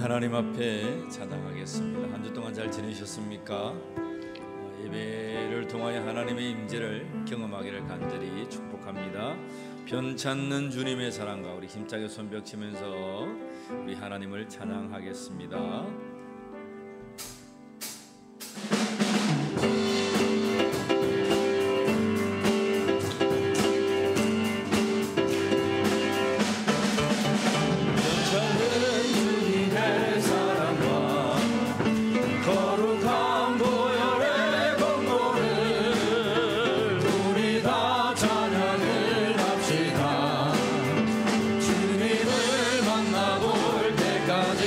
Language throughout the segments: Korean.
하나님 앞에 찬양하겠습니다. 한 주 동안 잘 지내셨습니까? 예배를 통하여 하나님의 임재를 경험하기를 간절히 축복합니다. 변찮는 주님의 사랑과 우리 힘차게 손뼉치면서 우리 하나님을 찬양하겠습니다. 주님을 만나볼 때까지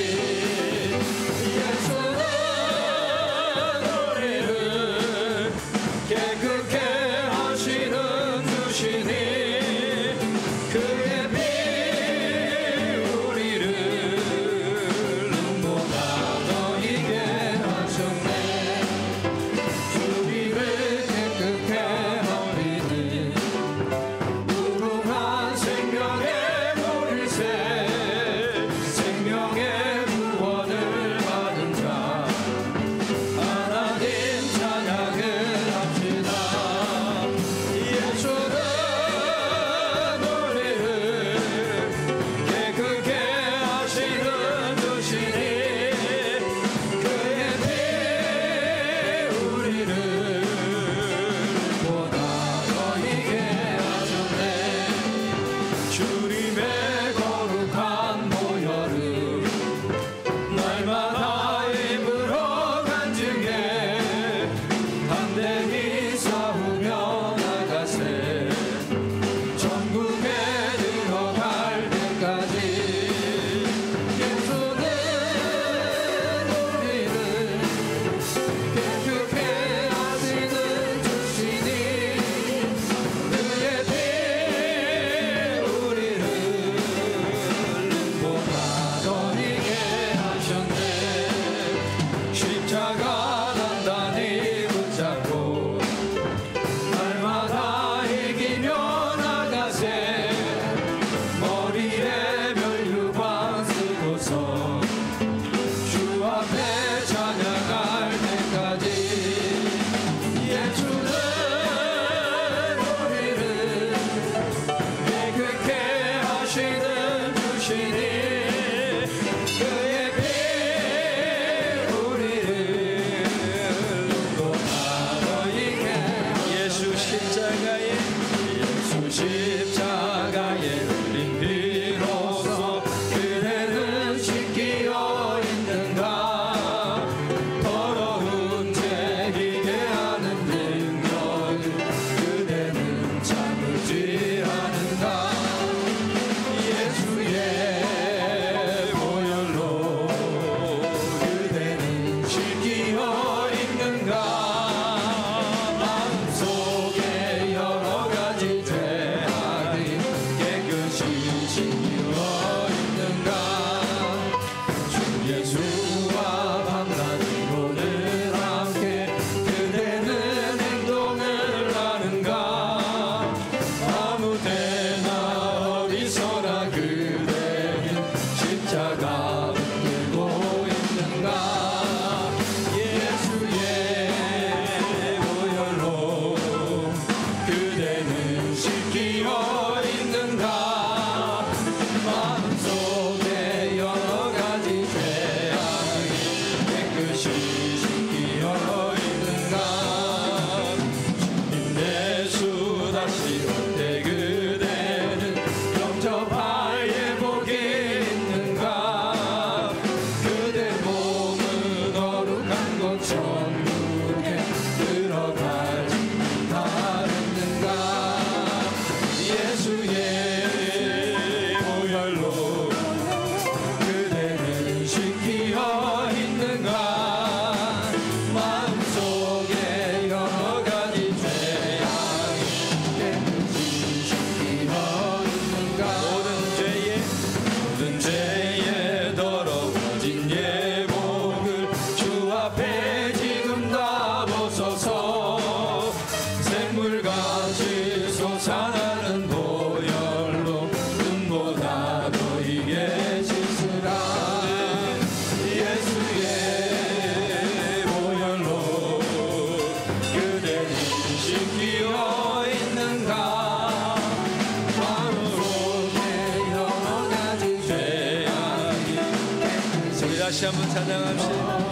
다시 한번 찬양합시다.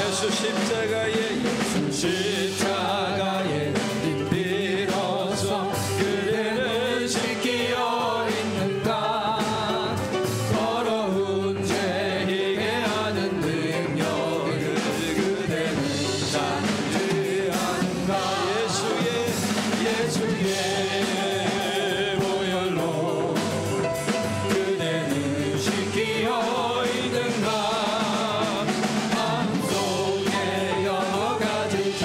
예수 십자가에 비로소 그대는 씻기어 있는가. 더러운 죄 해하는 능력을 그대는 잔류하는가. 예수의 보혈로 그대는 씻기어 있는가. 마음속에 여러 가지 죄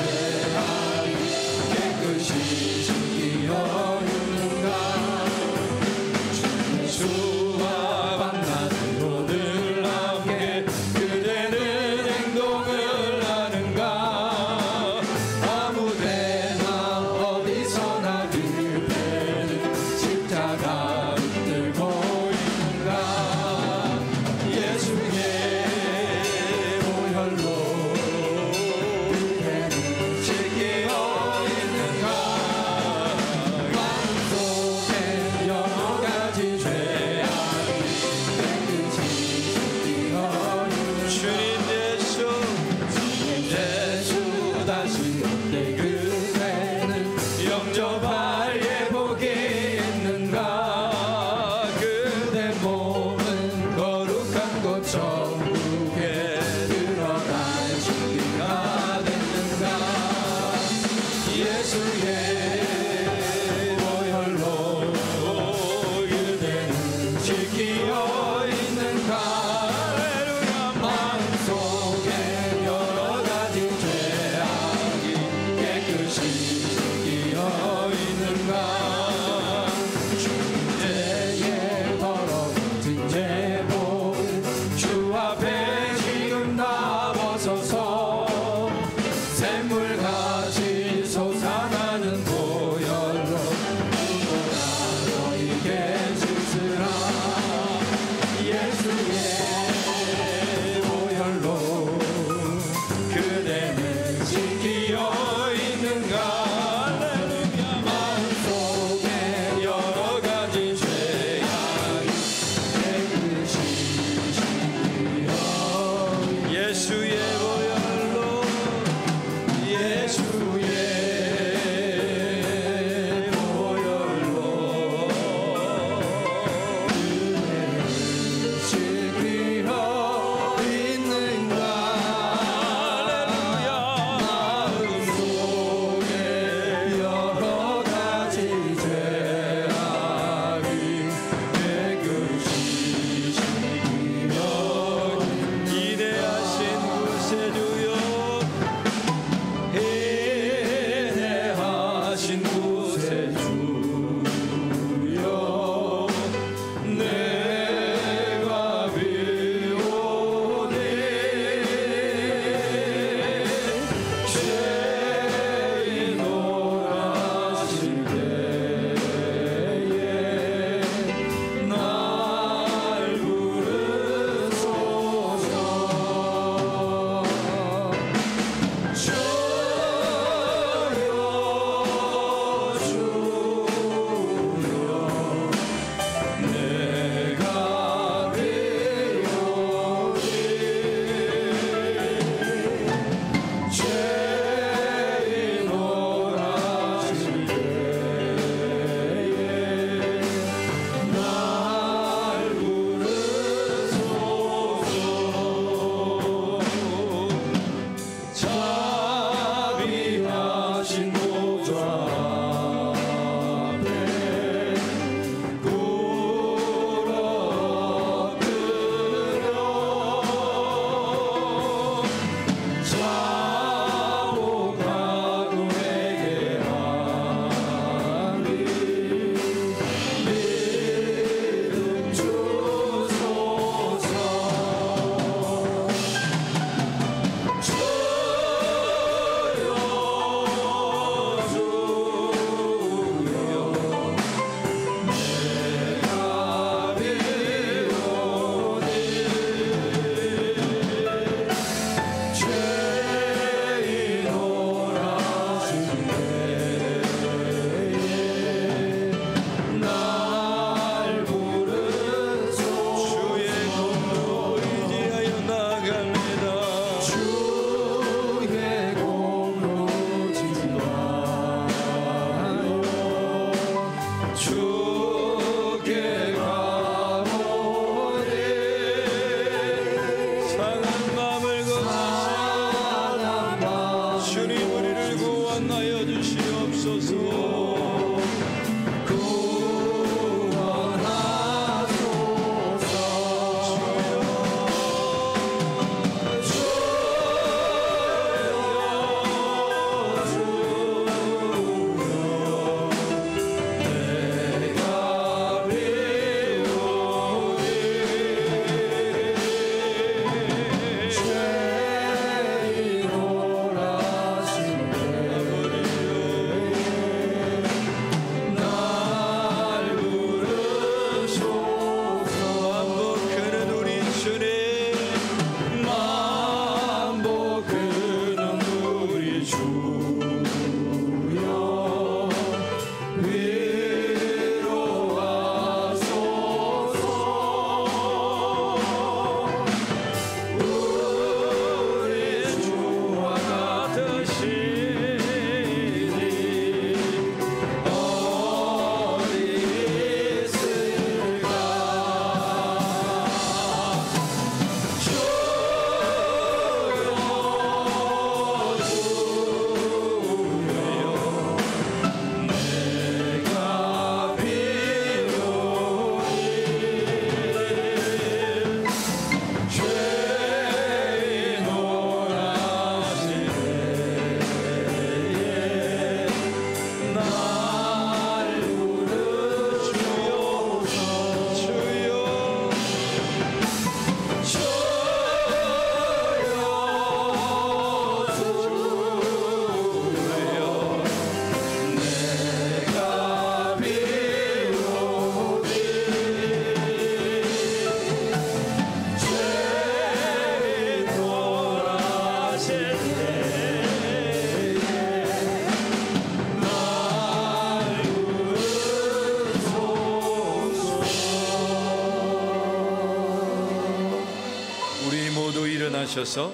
일어나셔서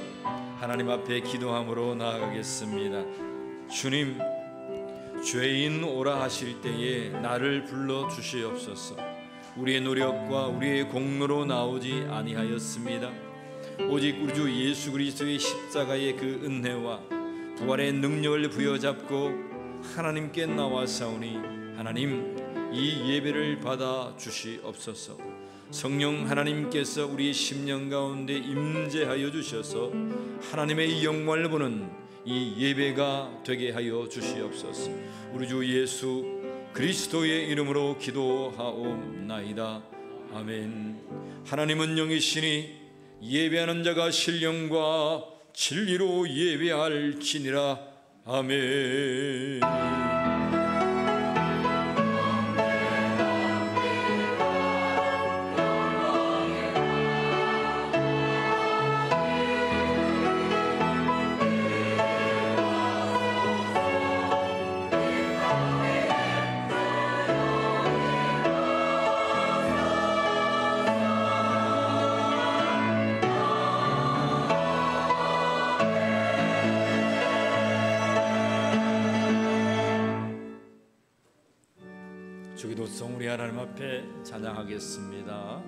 하나님 앞에 기도함으로 나아가겠습니다. 주님, 죄인 오라 하실 때에 나를 불러 주시옵소서. 우리의 노력과 우리의 공로로 나오지 아니하였습니다. 오직 우리 주 예수 그리스도의 십자가의 그 은혜와 부활의 능력을 부여잡고 하나님께 나와사오니 하나님, 이 예배를 받아 주시옵소서. 성령 하나님께서 우리 심령 가운데 임재하여 주셔서 하나님의 영광을 보는 이 예배가 되게 하여 주시옵소서. 우리 주 예수 그리스도의 이름으로 기도하옵나이다. 아멘. 하나님은 영이시니 예배하는 자가 신령과 진리로 예배할지니라. 아멘. 주기도송 우리 하나님 앞에 찬양하겠습니다.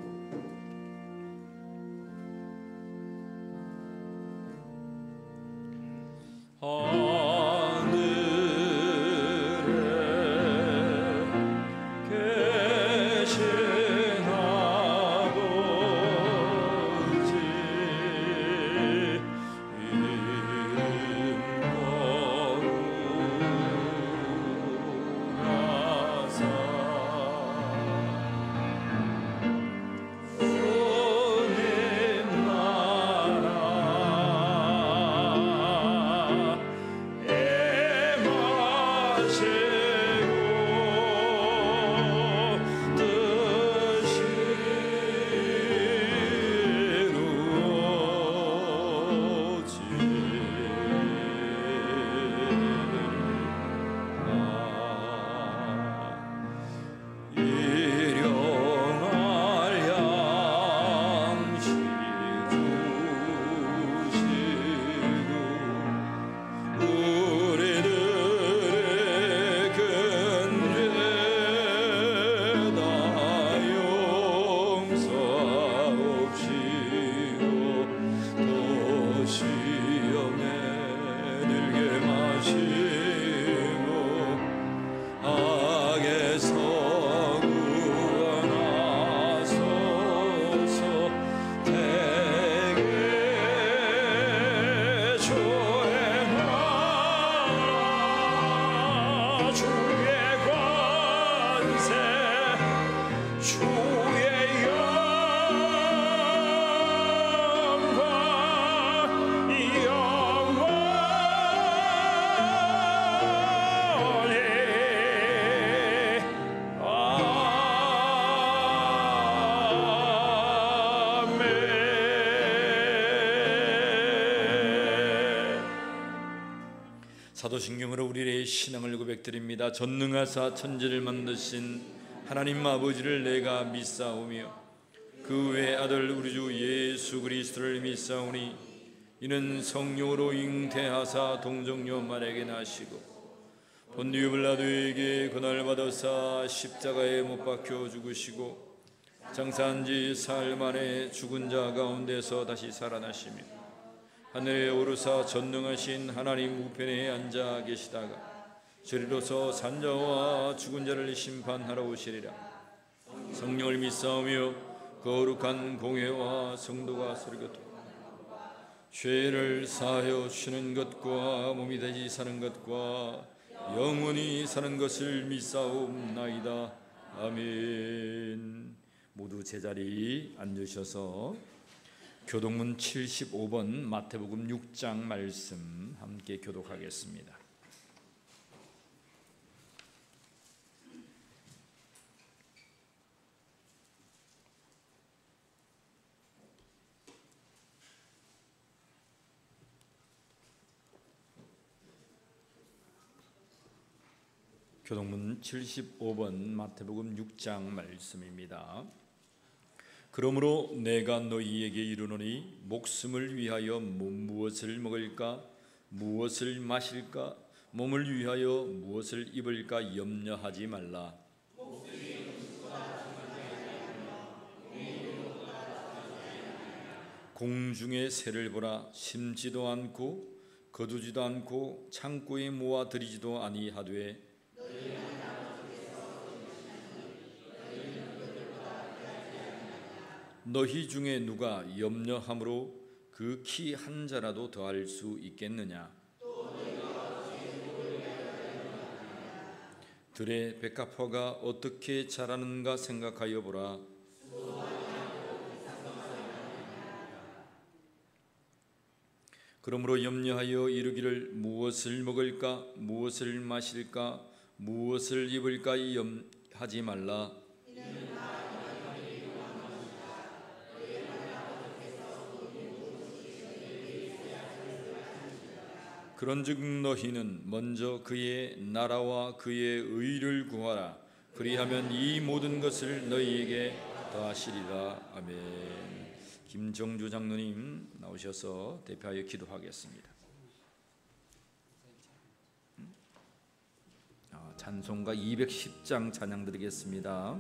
사도신경으로 우리의 신앙을 고백드립니다. 전능하사 천지를 만드신 하나님 아버지를 내가 믿사오며 그 외 아들 우리 주 예수 그리스도를 믿사오니 이는 성령으로 잉태하사 동정녀 마리아에게 나시고 본디오 빌라도에게 고난을 받으사 십자가에 못 박혀 죽으시고 장사한 지 사흘 만에 죽은 자 가운데서 다시 살아나시며 하늘에 오르사 전능하신 하나님 우편에 앉아 계시다가 저리로서 산자와 죽은 자를 심판하러 오시리라. 성령을 믿사오며 거룩한 공회와 성도가 서로교통 죄를 사하여 주시는 것과 몸이 되지 사는 것과 영원히 사는 것을 믿사옵나이다. 아멘. 모두 제자리 앉으셔서 교독문 75번 마태복음 6장 말씀 함께 교독하겠습니다. 교독문 75번 마태복음 6장 말씀입니다. 그러므로 내가 너희에게 이르노니 목숨을 위하여 무엇을 먹을까 무엇을 마실까 몸을 위하여 무엇을 입을까 염려하지 말라. 공중의 새를 보라. 심지도 않고 거두지도 않고 창고에 모아 들이지도 아니하되 너희 중에 누가 염려함으로 그 키 한 자라도 더할 수 있겠느냐? 들의 백합화가 어떻게 자라는가 생각하여 보라. 그러므로 염려하여 이르기를 무엇을 먹을까 무엇을 마실까 무엇을 입을까 하지 말라. 그런즉 너희는 먼저 그의 나라와 그의 의를 구하라. 그리하면 이 모든 것을 너희에게 더하시리라. 아멘. 김정주 장로님 나오셔서 대표하여 기도하겠습니다. 찬송가 210장 찬양 드리겠습니다.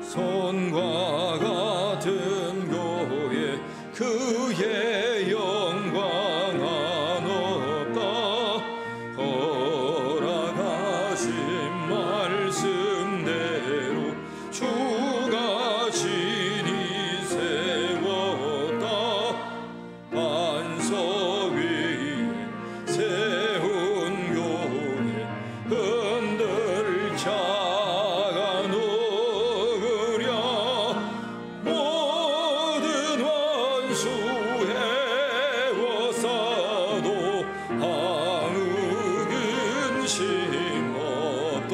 손과 같은 교회 그의 영광 안 없다. 허락하신 말씀대로 주가 진히 세웠다. 반석 위에 세운 교회 흔들 자가 녹으랴. 모든 원수 해워싸도 항흑은 심없도다.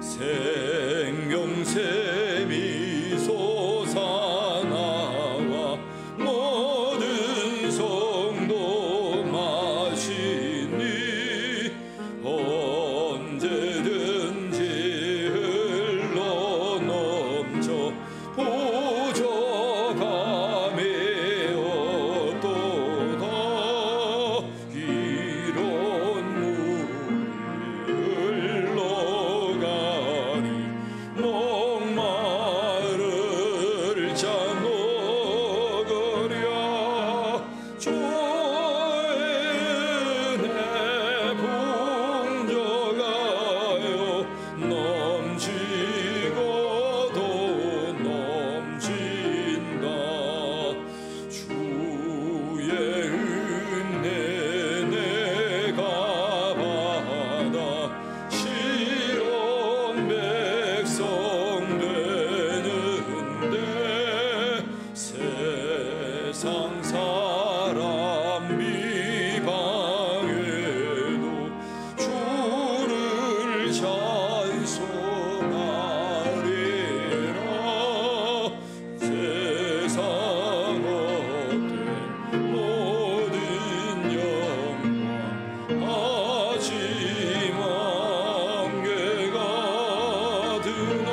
생명샘이 솟아나와 모든 성도 마시니 언제든지 흘러넘쳐 부족함이 없도다. 이런 물이 흘러가니 목마를 자 녹으랴. 주의 은혜 풍족하여 넘치고도 넘친다. 주의 은혜 내가 받아 실온 백성 되는데 세상 사람 비방해도 주를 찬송하리라. 세상 얻된 모든 영광 하지만 개가 드나.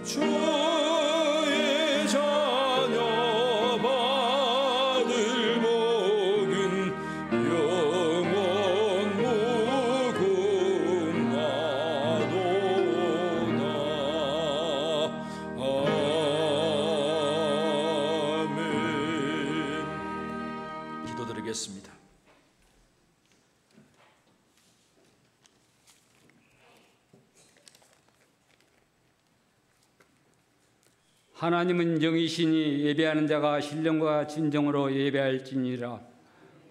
주의 자녀 받을 복은 영원 무궁하도다. 아멘. 기도드리겠습니다. 하나님은 영이시니 예배하는 자가 신령과 진정으로 예배할지니라.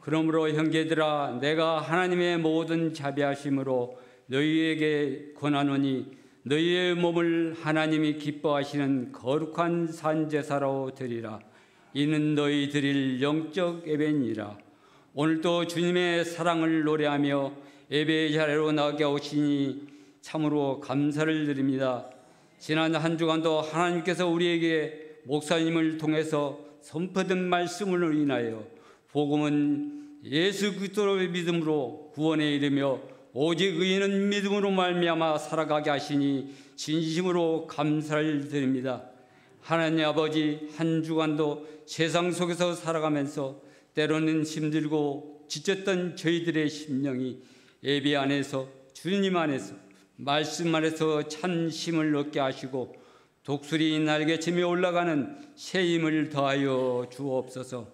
그러므로 형제들아, 내가 하나님의 모든 자비하심으로 너희에게 권하노니 너희의 몸을 하나님이 기뻐하시는 거룩한 산제사로 드리라. 이는 너희 드릴 영적 예배니라. 오늘도 주님의 사랑을 노래하며 예배의 자리로 나게 오시니 참으로 감사를 드립니다. 지난 한 주간도 하나님께서 우리에게 목사님을 통해서 선포된 말씀으로 인하여 복음은 예수 그리스도의 믿음으로 구원에 이르며 오직 의인은 믿음으로 말미암아 살아가게 하시니 진심으로 감사를 드립니다. 하나님 아버지, 한 주간도 세상 속에서 살아가면서 때로는 힘들고 지쳤던 저희들의 심령이 예배 안에서, 주님 안에서, 말씀 안에서 참 힘을 얻게 하시고 독수리 날개치며 올라가는 새 힘을 더하여 주옵소서.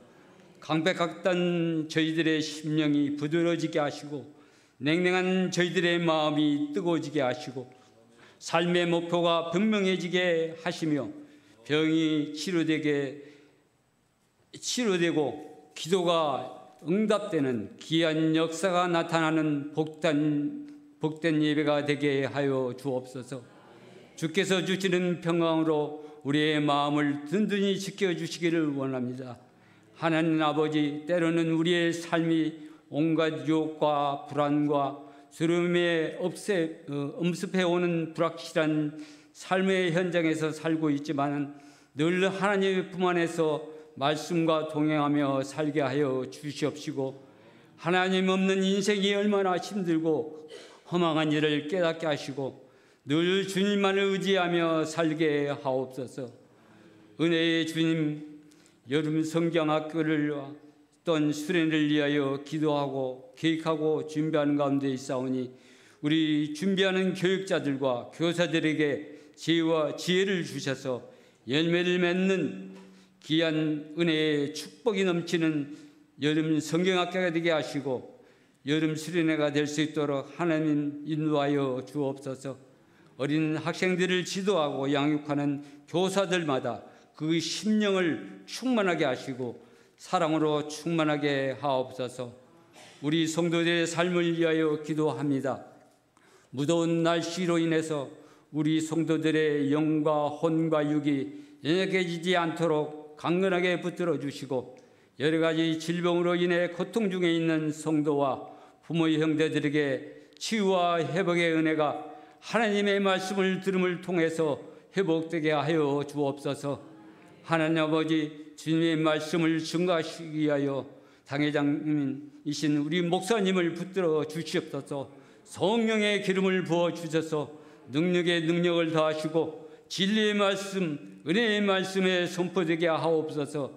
강백했던 저희들의 심령이 부드러지게 하시고 냉랭한 저희들의 마음이 뜨거워지게 하시고 삶의 목표가 분명해지게 하시며 병이 치료되고 기도가 응답되는 귀한 역사가 나타나는 복된 예배가 되게 하여 주옵소서. 주께서 주시는 평강으로 우리의 마음을 든든히 지켜주시기를 원합니다. 하나님 아버지, 때로는 우리의 삶이 온갖 유혹과 불안과 두려움에 엄습해오는 불확실한 삶의 현장에서 살고 있지만 늘 하나님의 품 안에서 말씀과 동행하며 살게 하여 주시옵시고 하나님 없는 인생이 얼마나 힘들고 허망한 일을 깨닫게 하시고 늘 주님만을 의지하며 살게 하옵소서. 은혜의 주님, 여름 성경학교를 어떤 수련을 위하여 기도하고 계획하고 준비하는 가운데 있사오니 우리 준비하는 교육자들과 교사들에게 지혜와 지혜를 주셔서 열매를 맺는 귀한 은혜의 축복이 넘치는 여름 성경학교가 되게 하시고 여름 수련회가 될 수 있도록 하나님 인도하여 주옵소서. 어린 학생들을 지도하고 양육하는 교사들마다 그 심령을 충만하게 하시고 사랑으로 충만하게 하옵소서. 우리 성도들의 삶을 위하여 기도합니다. 무더운 날씨로 인해서 우리 성도들의 영과 혼과 육이 연약해지지 않도록 강건하게 붙들어 주시고 여러 가지 질병으로 인해 고통 중에 있는 성도와 부모 형제들에게 치유와 회복의 은혜가 하나님의 말씀을 들음을 통해서 회복되게 하여 주옵소서. 하나님 아버지, 주님의 말씀을 증거하시기 위하여 당회장님이신 우리 목사님을 붙들어 주시옵소서. 성령의 기름을 부어 주셔서 능력의 능력을 더하시고 진리의 말씀, 은혜의 말씀에 선포되게 하옵소서.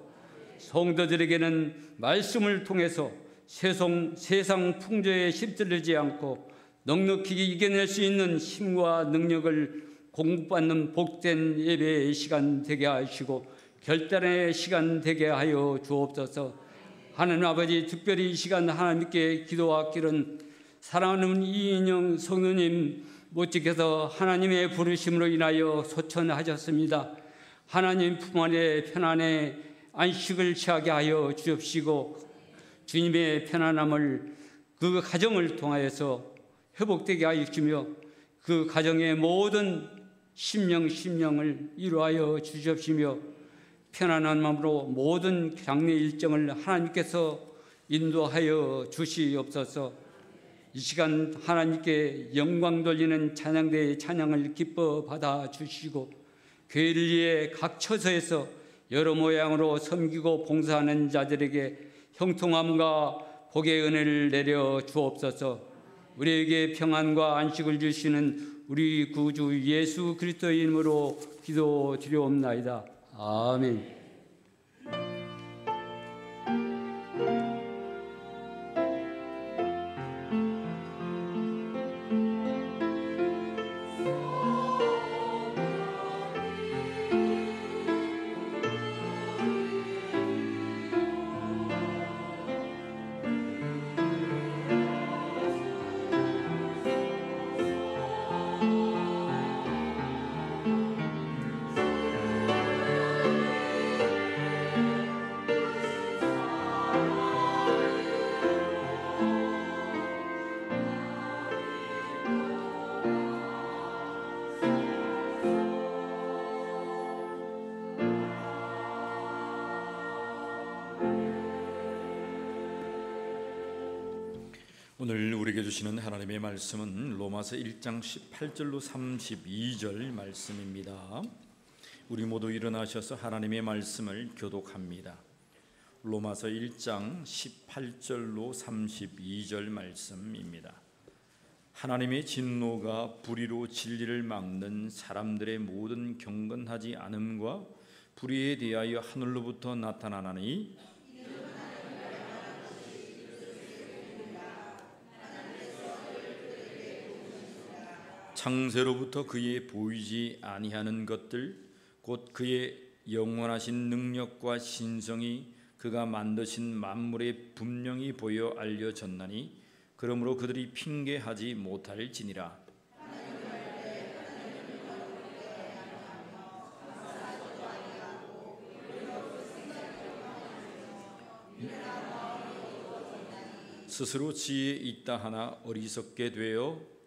성도들에게는 말씀을 통해서 세상 풍조에 휩쓸리지 않고 넉넉히 이겨낼 수 있는 힘과 능력을 공급받는 복된 예배의 시간 되게 하시고 결단의 시간 되게 하여 주옵소서. 하나님 아버지, 특별히 이 시간 하나님께 기도하기는 사랑하는 이인영 성도님 못지께서 하나님의 부르심으로 인하여 소천하셨습니다. 하나님 품 안에 편안의 안식을 취하게 하여 주옵시고 주님의 편안함을 그 가정을 통하여서 회복되게 하시며 그 가정의 모든 심령을 이루하여 주시옵시며 편안한 마음으로 모든 장례 일정을 하나님께서 인도하여 주시옵소서. 이 시간 하나님께 영광 돌리는 찬양대의 찬양을 기뻐 받아 주시고 교회를 위해 각 처소에서 여러 모양으로 섬기고 봉사하는 자들에게 형통함과 복의 은혜를 내려 주옵소서. 우리에게 평안과 안식을 주시는 우리 구주 예수 그리스도의 이름으로 기도드리옵나이다. 아멘. 오늘 우리에게 주시는 하나님의 말씀은 로마서 1장 18절로 32절 말씀입니다. 우리 모두 일어나셔서 하나님의 말씀을 교독합니다. 로마서 1장 18절로 32절 말씀입니다. 하나님의 진노가 불의로 진리를 막는 사람들의 모든 경건하지 않음과 불의에 대하여 하늘로부터 나타나나니 창세로부터 그의 보이지 아니하는 것들 곧 그의 영원하신 능력과 신성이 그가 만드신 만물에 분명히 보여 알려졌나니 그러므로 그들이 핑계하지 못할지니라. 스스로 지혜 있다 하나 어리석게 되어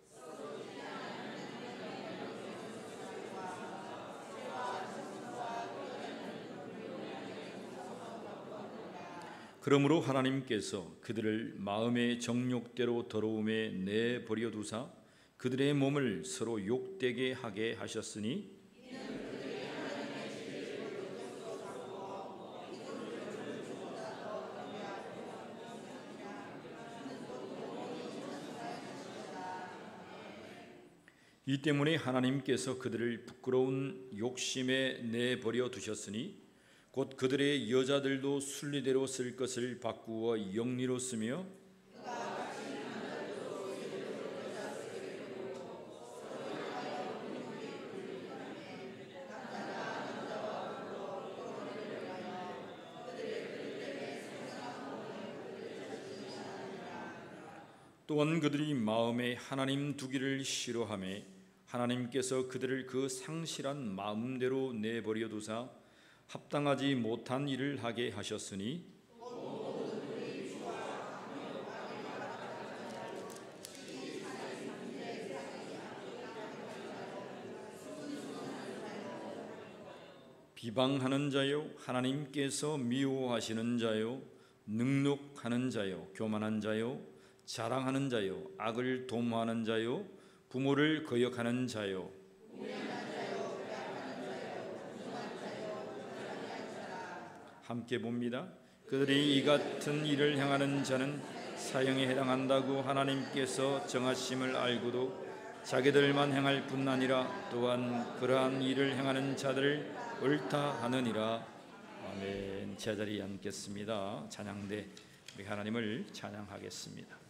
그러므로 하나님께서 그들을 마음의 정욕대로 더러움에 내버려 두사 그들의 몸을 서로 욕되게 하게 하셨으니 이 때문에 하나님께서 그들을 부끄러운 욕심에 내버려 두셨으니 곧 그들의 여자들도 순리대로 쓸 것을 바꾸어 영리로 쓰며 또한 그들이 마음에 하나님 두기를 싫어하며 하나님께서 그들을 그 상실한 마음대로 내버려 두사 합당하지 못한 일을 하게 하셨으니 비방하는 자요 하나님께서 미워하시는 자요 능욕하는 자요 교만한 자요 자랑하는 자요 악을 도모하는 자요 부모를 거역하는 자요 함께 봅니다. 그들이 이 같은 일을 행하는 자는 사형에 해당한다고 하나님께서 정하심을 알고도 자기들만 행할 뿐 아니라 또한 그러한 일을 행하는 자들을 옳다 하느니라. 아멘. 제자리에 앉겠습니다. 찬양대 우리 하나님을 찬양하겠습니다.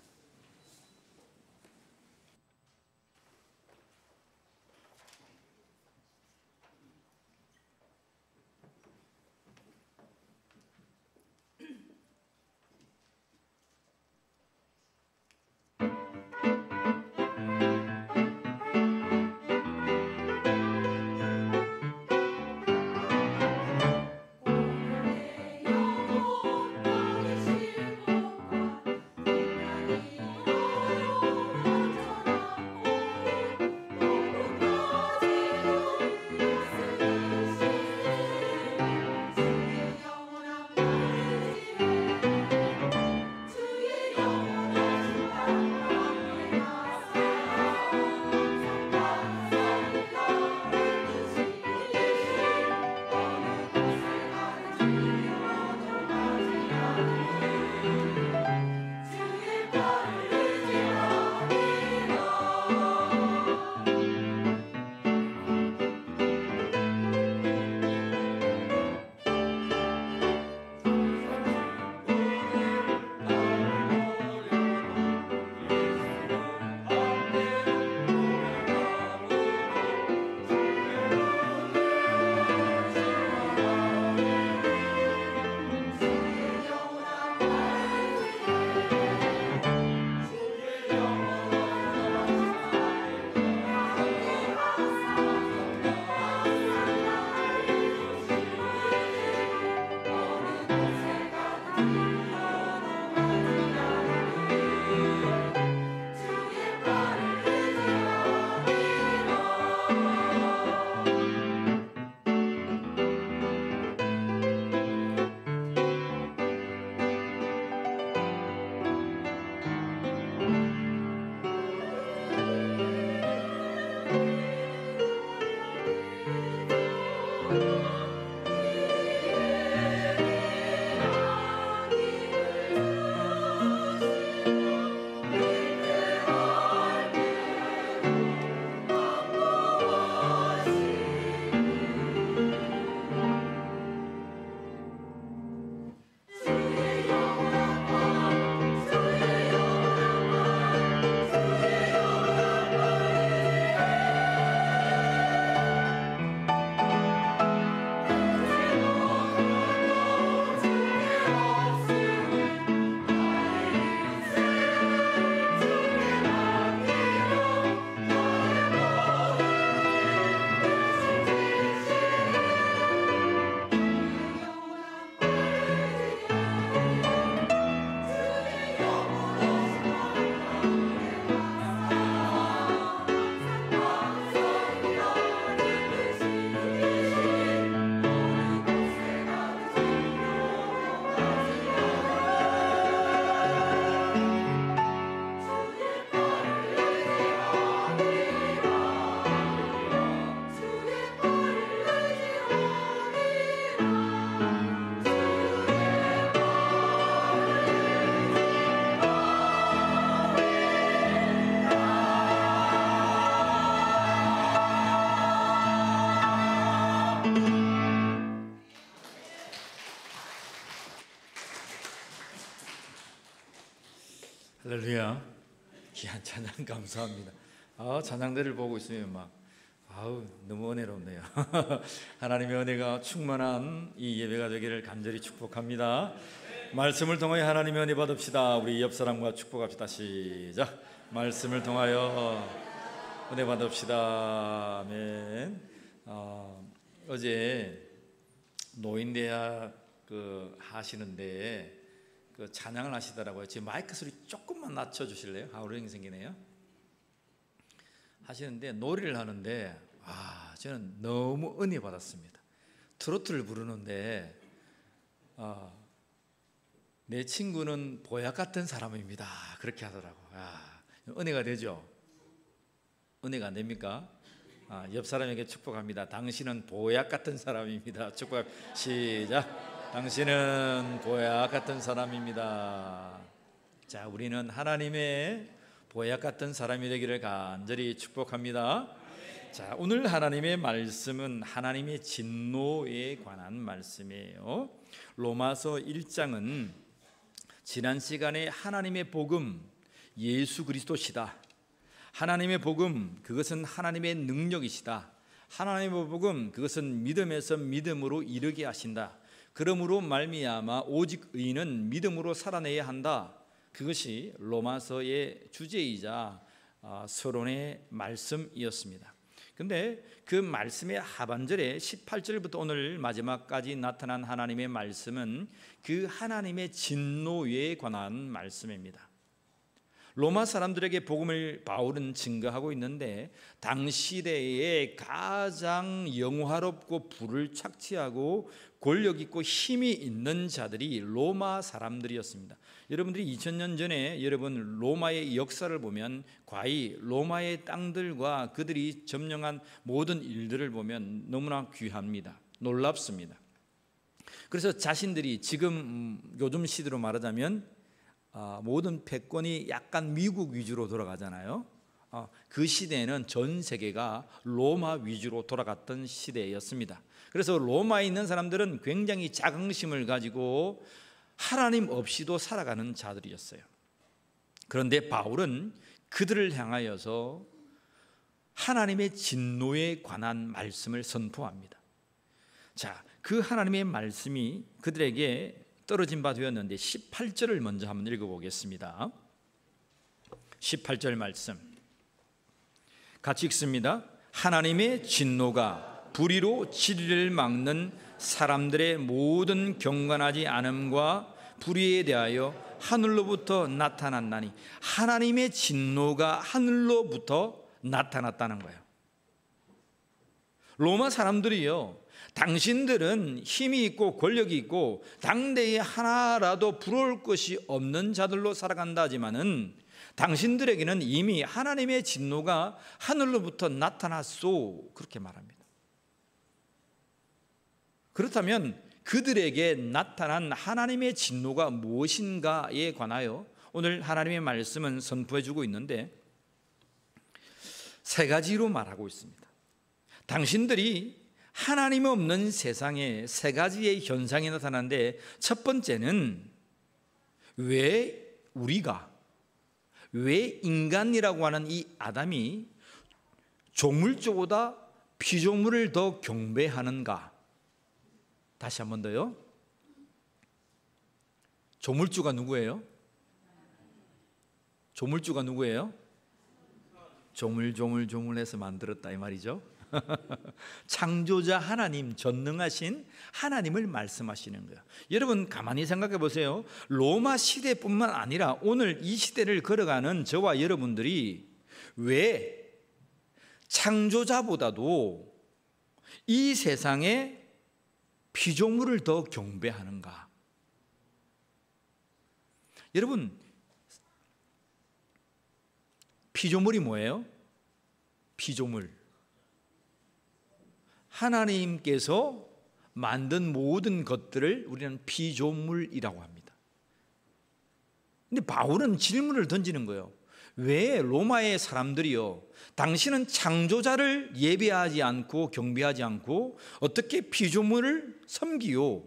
영원 너의 실복과 할렐루야. 귀한 찬양 감사합니다. 찬양대를 보고 있으면 너무 은혜롭네요. 하나님의 은혜가 충만한 이 예배가 되기를 간절히 축복합니다. 말씀을 통하여 하나님의 은혜 받읍시다. 우리 옆 사람과 축복합시다. 시작. 말씀을 통하여 은혜 받읍시다. 아멘. 어제 노인대학 하시는데 찬양을 하시더라고요. 지금 마이크 소리 조금만 낮춰 주실래요? 하우링이 생기네요. 하시는데 노래를 하는데 저는 너무 은혜 받았습니다. 트로트를 부르는데 내 친구는 보약 같은 사람입니다. 그렇게 하더라고. 은혜가 되죠? 은혜가 안 됩니까? 옆 사람에게 축복합니다. 당신은 보약 같은 사람입니다. 축복합니다. 시작. 당신은 보약 같은 사람입니다. 자, 우리는 하나님의 보약 같은 사람이 되기를 간절히 축복합니다. 자, 오늘 하나님의 말씀은 하나님의 진노에 관한 말씀이에요. 로마서 1장은 지난 시간에 하나님의 복음, 예수 그리스도시다. 하나님의 복음, 그것은 하나님의 능력이시다. 하나님의 복음, 그것은 믿음에서 믿음으로 이르게 하신다. 그러므로 말미암아 오직 의인은 믿음으로 살아내야 한다. 그것이 로마서의 주제이자 서론의 말씀이었습니다. 근데 그 말씀의 하반절에 18절부터 오늘 마지막까지 나타난 하나님의 말씀은 그 하나님의 진노에 관한 말씀입니다. 로마 사람들에게 복음을 바울은 증거하고 있는데 당시대에 가장 영화롭고 부를 착취하고 권력 있고 힘이 있는 자들이 로마 사람들이었습니다. 여러분들이 2000년 전에 여러분 로마의 역사를 보면 과히 로마의 땅들과 그들이 점령한 모든 일들을 보면 너무나 귀합니다. 놀랍습니다. 그래서 자신들이 지금 요즘 시대로 말하자면 모든 패권이 약간 미국 위주로 돌아가잖아요. 그 시대에는 전 세계가 로마 위주로 돌아갔던 시대였습니다. 그래서 로마에 있는 사람들은 굉장히 자긍심을 가지고 하나님 없이도 살아가는 자들이었어요. 그런데 바울은 그들을 향하여서 하나님의 진노에 관한 말씀을 선포합니다. 자, 그 하나님의 말씀이 그들에게 떨어진 바 되었는데 18절을 먼저 한번 읽어보겠습니다. 18절 말씀 같이 읽습니다. 하나님의 진노가 불의로 진리를 막는 사람들의 모든 경건하지 않음과 불의에 대하여 하늘로부터 나타났나니, 하나님의 진노가 하늘로부터 나타났다는 거예요. 로마 사람들이요, 당신들은 힘이 있고 권력이 있고 당대에 하나라도 부러울 것이 없는 자들로 살아간다 하지만은 당신들에게는 이미 하나님의 진노가 하늘로부터 나타났소, 그렇게 말합니다. 그렇다면 그들에게 나타난 하나님의 진노가 무엇인가에 관하여 오늘 하나님의 말씀은 선포해 주고 있는데 세 가지로 말하고 있습니다. 당신들이 하나님 없는 세상에 세 가지의 현상이 나타나는데 첫 번째는 왜 인간이라고 하는 이 아담이 조물주보다 피조물을 더 경배하는가? 다시 한 번 더요. 조물주가 누구예요? 조물주가 누구예요? 조물해서 만들었다 이 말이죠. 창조자 하나님, 전능하신 하나님을 말씀하시는 거예요. 여러분 가만히 생각해 보세요. 로마 시대뿐만 아니라 오늘 이 시대를 걸어가는 저와 여러분들이 왜 창조자보다도 이 세상에 피조물을 더 경배하는가? 여러분, 피조물이 뭐예요? 피조물, 하나님께서 만든 모든 것들을 우리는 피조물이라고 합니다. 근데 바울은 질문을 던지는 거예요. 왜 로마의 사람들이요, 당신은 창조자를 예배하지 않고 경배하지 않고 어떻게 피조물을 섬기요?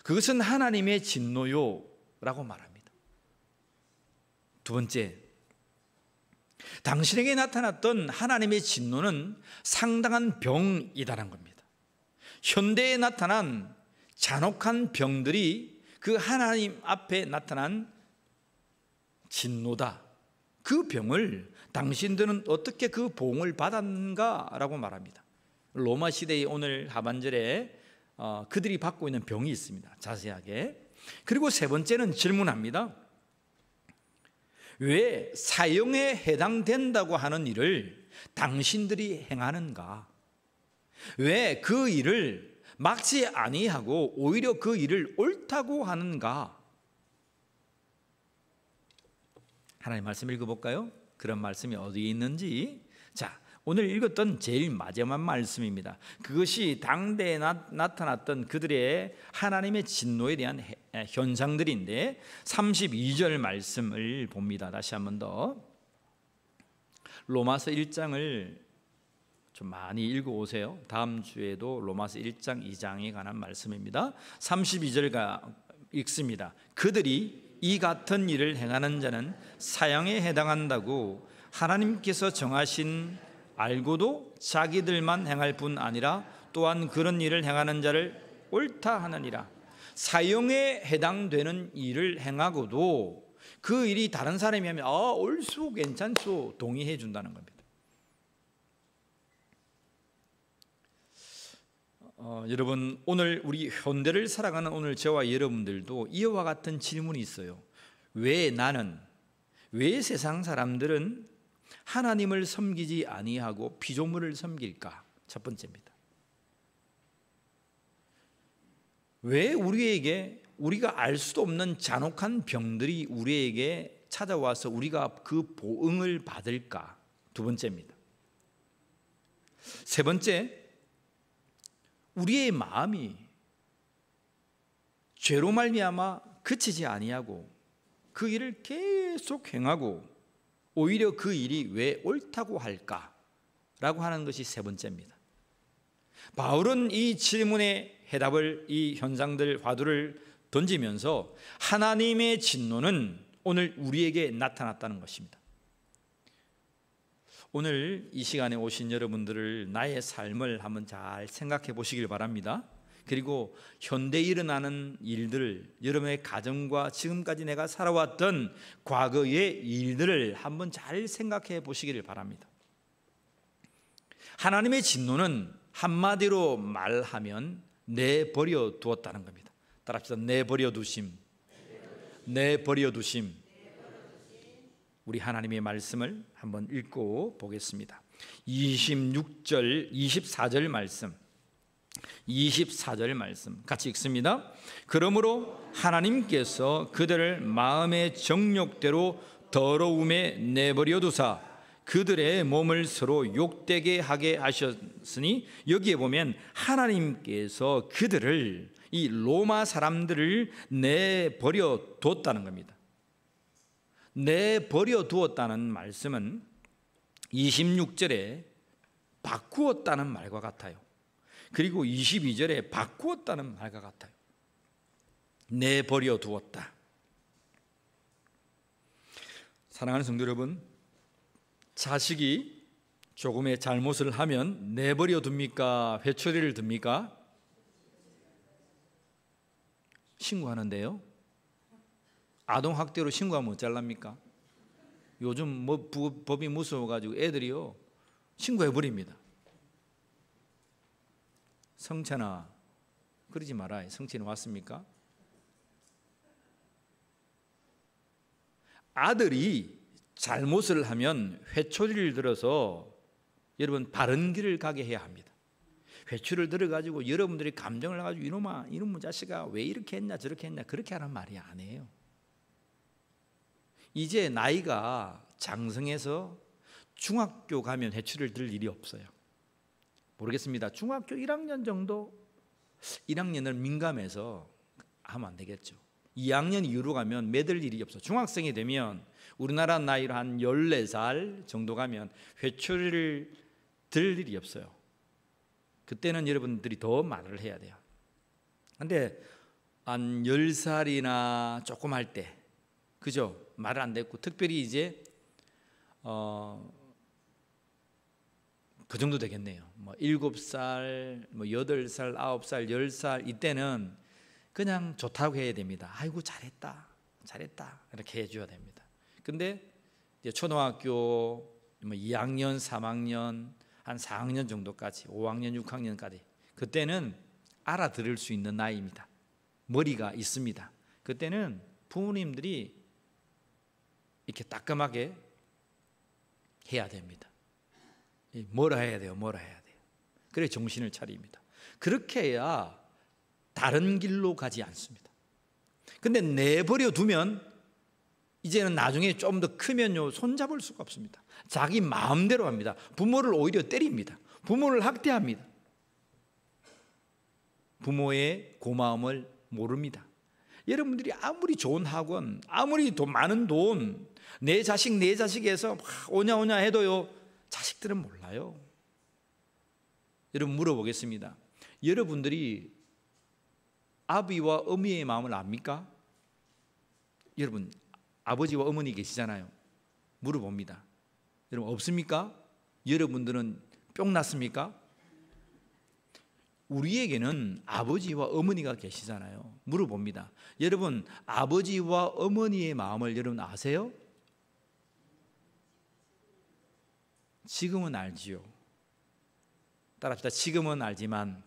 그것은 하나님의 진노요 라고 말합니다. 두 번째, 당신에게 나타났던 하나님의 진노는 상당한 병이다라는 겁니다. 현대에 나타난 잔혹한 병들이 그 하나님 앞에 나타난 진노다. 그 병을 당신들은 어떻게 그 보응을 받았는가라고 말합니다. 로마 시대의 오늘 하반절에 그들이 받고 있는 병이 있습니다. 자세하게. 그리고 세 번째는 질문합니다. 왜 사형에 해당된다고 하는 일을 당신들이 행하는가? 왜 그 일을 막지 아니하고 오히려 그 일을 옳다고 하는가? 하나님 말씀 읽어볼까요? 그런 말씀이 어디에 있는지. 자, 오늘 읽었던 제일 마지막 말씀입니다. 그것이 당대에 나타났던 그들의 하나님의 진노에 대한 현상들인데 32절 말씀을 봅니다. 다시 한 번 더. 로마서 1장을 좀 많이 읽어오세요. 다음 주에도 로마서 1장, 2장에 관한 말씀입니다. 32절가 읽습니다. 그들이 이 같은 일을 행하는 자는 사형에 해당한다고 하나님께서 정하신 알고도 자기들만 행할 뿐 아니라 또한 그런 일을 행하는 자를 옳다 하느니라. 사형에 해당되는 일을 행하고도 그 일이 다른 사람이 하면 옳소 괜찮소 동의해 준다는 겁니다. 여러분, 오늘 우리 현대를 살아가는 오늘 저와 여러분들도 이와 같은 질문이 있어요. 왜 세상 사람들은 하나님을 섬기지 아니하고 피조물을 섬길까? 첫 번째입니다. 왜 우리가 알 수도 없는 잔혹한 병들이 우리에게 찾아와서 우리가 그 보응을 받을까? 두 번째입니다. 세 번째, 우리의 마음이 죄로 말미암아 그치지 아니하고 그 일을 계속 행하고 오히려 그 일이 왜 옳다고 할까라고 하는 것이 세 번째입니다. 바울은 이 질문의 해답을, 이 현상들 화두를 던지면서 하나님의 진노는 오늘 우리에게 나타났다는 것입니다. 오늘 이 시간에 오신 여러분들을 나의 삶을 한번 잘 생각해 보시길 바랍니다. 그리고 현대에 일어나는 일들을, 여러분의 가정과 지금까지 내가 살아왔던 과거의 일들을 한번 잘 생각해 보시기를 바랍니다. 하나님의 진노는 한마디로 말하면 내버려 두었다는 겁니다. 따라합시다. 내버려 두심. 내버려 두심. 우리 하나님의 말씀을 한번 읽고 보겠습니다. 24절 말씀. 24절 말씀 같이 읽습니다. 그러므로 하나님께서 그들을 마음의 정욕대로 더러움에 내버려 두사 그들의 몸을 서로 욕되게 하게 하셨으니, 여기에 보면 하나님께서 그들을, 이 로마 사람들을 내버려 뒀다는 겁니다. 내버려 두었다는 말씀은 26절에 바꾸었다는 말과 같아요. 그리고 22절에 바꾸었다는 말과 같아요. 내버려 두었다. 사랑하는 성도 여러분, 자식이 조금의 잘못을 하면 내버려 둡니까? 회초리를 듭니까? 신고하는데요. 아동학대로 신고하면 어쩌랍니까? 요즘 법이 무서워가지고 애들이요 신고해버립니다. 성찬아, 그러지 마라. 성찬이 왔습니까? 아들이 잘못을 하면 회초리를 들어서 여러분 바른 길을 가게 해야 합니다. 회초리를 들어가지고 여러분들이 감정을 해가지고 이놈의 자식아 왜 이렇게 했냐 저렇게 했냐 그렇게 하란 말이 아니에요. 이제 나이가 장성해서 중학교 가면 회초리를 들 일이 없어요. 모르겠습니다. 중학교 1학년 정도, 1학년을 민감해서 하면 안 되겠죠. 2학년 이후로 가면 매들 일이 없어. 중학생이 되면 우리나라 나이로 한 14살 정도 가면 회초리를 들 일이 없어요. 그때는 여러분들이 더 말을 해야 돼요. 그런데 한 10살이나 조금 할 때, 그죠? 말을 안 듣고 특별히 이제 그 정도 되겠네요. 뭐 7살, 뭐 8살, 9살, 10살 이때는 그냥 좋다고 해야 됩니다. 아이고 잘했다, 잘했다 이렇게 해줘야 됩니다. 근데 이제 초등학교 뭐 2학년, 3학년, 한 4학년 정도까지, 5학년, 6학년까지 그때는 알아들을 수 있는 나이입니다. 머리가 있습니다. 그때는 부모님들이 이렇게 따끔하게 해야 됩니다. 뭐라 해야 돼요? 뭐라 해야 돼요? 그래 정신을 차립니다. 그렇게 해야 다른 길로 가지 않습니다. 근데 내버려 두면 이제는 나중에 좀 더 크면요 손잡을 수가 없습니다. 자기 마음대로 합니다. 부모를 오히려 때립니다. 부모를 학대합니다. 부모의 고마움을 모릅니다. 여러분들이 아무리 좋은 학원, 아무리 많은 돈, 내 자식에서 막 오냐 해도요 자식들은 몰라요. 여러분 물어보겠습니다. 여러분들이 아비와 어미의 마음을 압니까? 여러분 아버지와 어머니 계시잖아요. 물어봅니다. 여러분 없습니까? 여러분들은 뿅 났습니까? 우리에게는 아버지와 어머니가 계시잖아요. 물어봅니다. 여러분 아버지와 어머니의 마음을 여러분 아세요? 지금은 알지요. 따라합시다. 지금은 알지만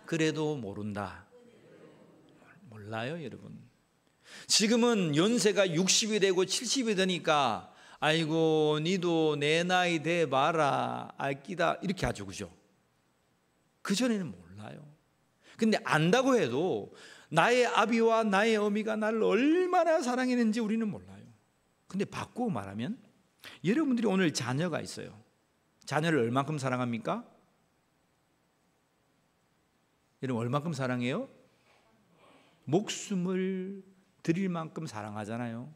그래도 모른다. 몰라요 여러분. 지금은 연세가 60이 되고 70이 되니까 아이고 니도 내 나이 돼 봐라 알기다 이렇게 하죠. 그죠? 그전에는 몰라요. 근데 안다고 해도 나의 아비와 나의 어미가 나를 얼마나 사랑했는지 우리는 몰라요. 근데 바꾸고 말하면 여러분들이 오늘 자녀가 있어요. 자녀를 얼만큼 사랑합니까? 여러분 얼만큼 사랑해요? 목숨을 드릴 만큼 사랑하잖아요.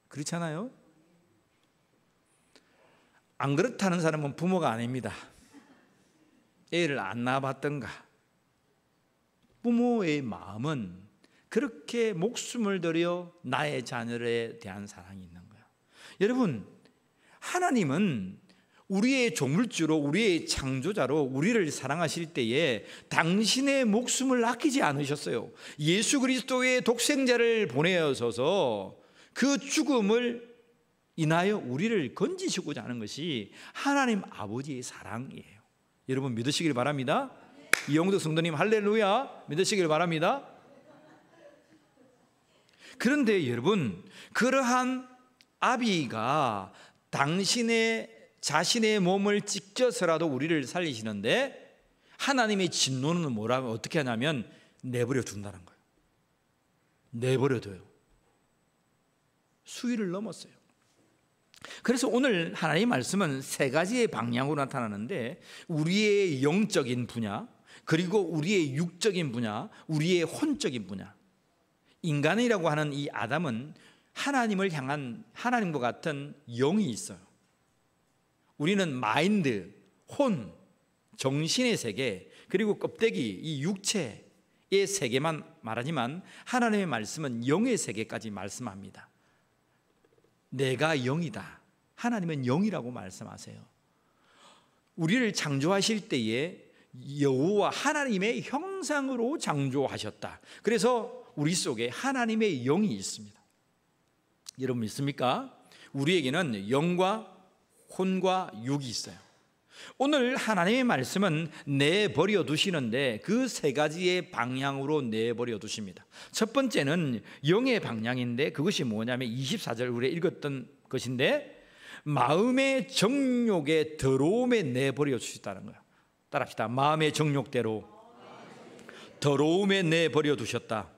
그렇잖아요? 안 그렇다는 사람은 부모가 아닙니다. 애를 안 낳아봤던가. 부모의 마음은 그렇게 목숨을 들여 나의 자녀에 대한 사랑이 있는 거예요. 여러분 하나님은 우리의 조물주로 우리의 창조자로 우리를 사랑하실 때에 당신의 목숨을 아끼지 않으셨어요. 예수 그리스도의 독생자를 보내어서 그 죽음을 인하여 우리를 건지시고자 하는 것이 하나님 아버지의 사랑이에요. 여러분 믿으시길 바랍니다. 이영덕 성도님 할렐루야 믿으시길 바랍니다. 그런데 여러분 그러한 아비가 당신의 자신의 몸을 찢겨서라도 우리를 살리시는데 하나님의 진노는 뭐라고 어떻게 하냐면 내버려 둔다는 거예요. 내버려 둬요. 수위를 넘었어요. 그래서 오늘 하나님의 말씀은 세 가지의 방향으로 나타나는데 우리의 영적인 분야, 그리고 우리의 육적인 분야, 우리의 혼적인 분야. 인간이라고 하는 이 아담은 하나님을 향한 하나님과 같은 영이 있어요. 우리는 마인드, 혼, 정신의 세계, 그리고 껍데기, 이 육체의 세계만 말하지만 하나님의 말씀은 영의 세계까지 말씀합니다. 내가 영이다. 하나님은 영이라고 말씀하세요. 우리를 창조하실 때에 여호와 하나님의 형상으로 창조하셨다. 그래서 우리 속에 하나님의 영이 있습니다. 여러분 믿습니까? 우리에게는 영과 혼과 육이 있어요. 오늘 하나님의 말씀은 내버려 두시는데 그 세 가지의 방향으로 내버려 두십니다. 첫 번째는 영의 방향인데 그것이 뭐냐면 24절 우리가 읽었던 것인데 마음의 정욕의 더러움에 내버려 두셨다는 거예요. 따라합시다. 마음의 정욕대로 더러움에 내버려 두셨다.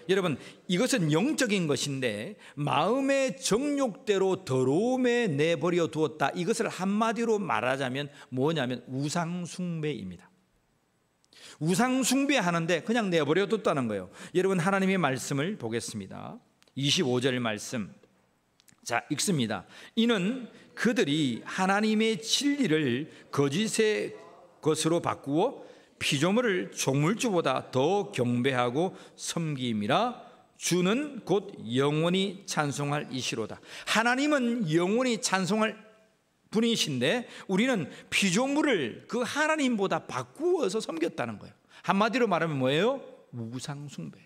여러분 이것은 영적인 것인데 마음의 정욕대로 더러움에 내버려 두었다. 이것을 한마디로 말하자면 뭐냐면 우상숭배입니다. 우상숭배하는데 그냥 내버려 뒀다는 거예요. 여러분 하나님의 말씀을 보겠습니다. 25절 말씀 자 읽습니다. 이는 그들이 하나님의 진리를 거짓의 것으로 바꾸어 피조물을 조물주보다 더 경배하고 섬김이라 주는 곧 영원히 찬송할 이시로다. 하나님은 영원히 찬송할 분이신데 우리는 피조물을 그 하나님보다 바꾸어서 섬겼다는 거예요. 한마디로 말하면 뭐예요? 우상 숭배.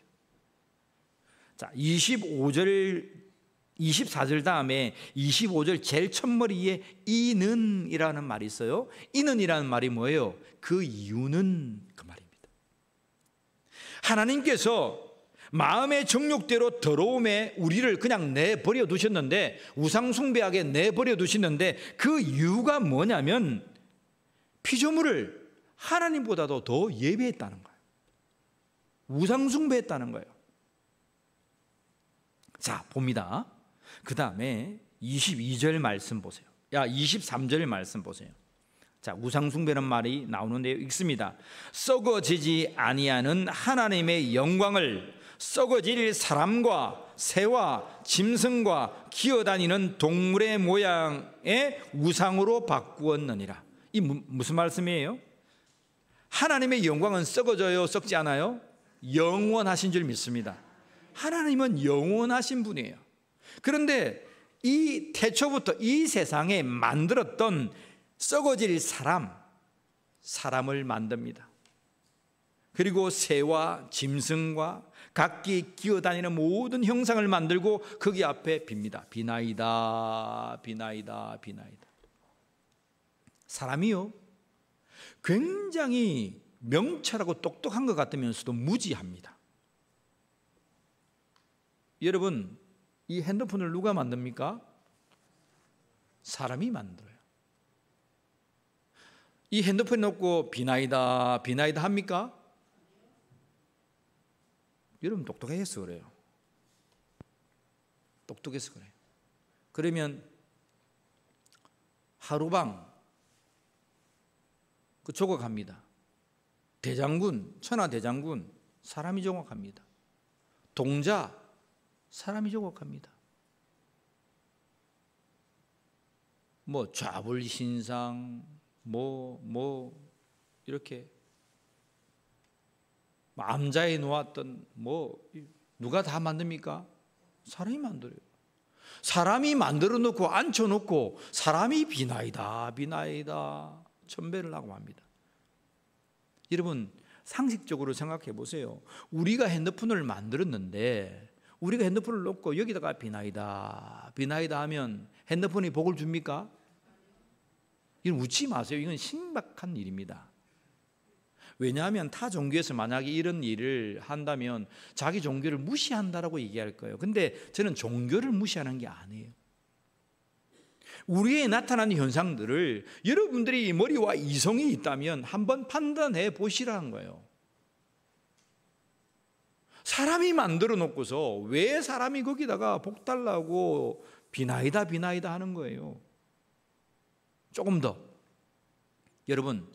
자, 24절 다음에 25절 제일 첫머리에 이는이라는 말이 있어요. 이는이라는 말이 뭐예요? 그 이유는 그 말입니다. 하나님께서 마음의 정욕대로 더러움에 우리를 그냥 내버려 두셨는데, 우상 숭배하게 내버려 두셨는데, 그 이유가 뭐냐면 피조물을 하나님보다도 더 예배했다는 거예요. 우상 숭배했다는 거예요. 자, 봅니다. 그 다음에 22절 말씀 보세요. 23절 말씀 보세요. 자, 우상 숭배는 말이 나오는데 읽습니다. 썩어지지 아니하는 하나님의 영광을 썩어질 사람과 새와 짐승과 기어다니는 동물의 모양의 우상으로 바꾸었느니라. 이 무슨 말씀이에요? 하나님의 영광은 썩어져요, 썩지 않아요? 영원하신 줄 믿습니다. 하나님은 영원하신 분이에요. 그런데 이 태초부터 이 세상에 만들었던 썩어질 사람을 만듭니다. 그리고 새와 짐승과 각기 기어다니는 모든 형상을 만들고 거기 앞에 빕니다. 비나이다, 비나이다, 비나이다. 사람이요, 굉장히 명철하고 똑똑한 것 같으면서도 무지합니다. 여러분, 이 핸드폰을 누가 만듭니까? 사람이 만들어요. 이 핸드폰 놓고 비나이다, 비나이다 합니까? 여러분 똑똑해서 그래요. 똑똑해서 그래요. 그러면 하루방 그 조각합니다. 대장군, 천하대장군 사람이 조각합니다. 동자 사람이 조각합니다. 뭐 좌불신상 이렇게 암자에 놓았던 누가 다 만듭니까? 사람이 만들어요. 사람이 만들어 놓고 앉혀 놓고 사람이 비나이다, 비나이다 천배를 하고 합니다. 여러분 상식적으로 생각해 보세요. 우리가 핸드폰을 만들었는데 우리가 핸드폰을 놓고 여기다가 비나이다, 비나이다 하면 핸드폰이 복을 줍니까? 이건 웃지 마세요. 이건 신박한 일입니다. 왜냐하면 타 종교에서 만약에 이런 일을 한다면 자기 종교를 무시한다라고 얘기할 거예요. 근데 저는 종교를 무시하는 게 아니에요. 우리에 나타나는 현상들을 여러분들이 머리와 이성이 있다면 한번 판단해 보시라는 거예요. 사람이 만들어 놓고서 왜 사람이 거기다가 복 달라고 비나이다 비나이다 하는 거예요. 조금 더, 여러분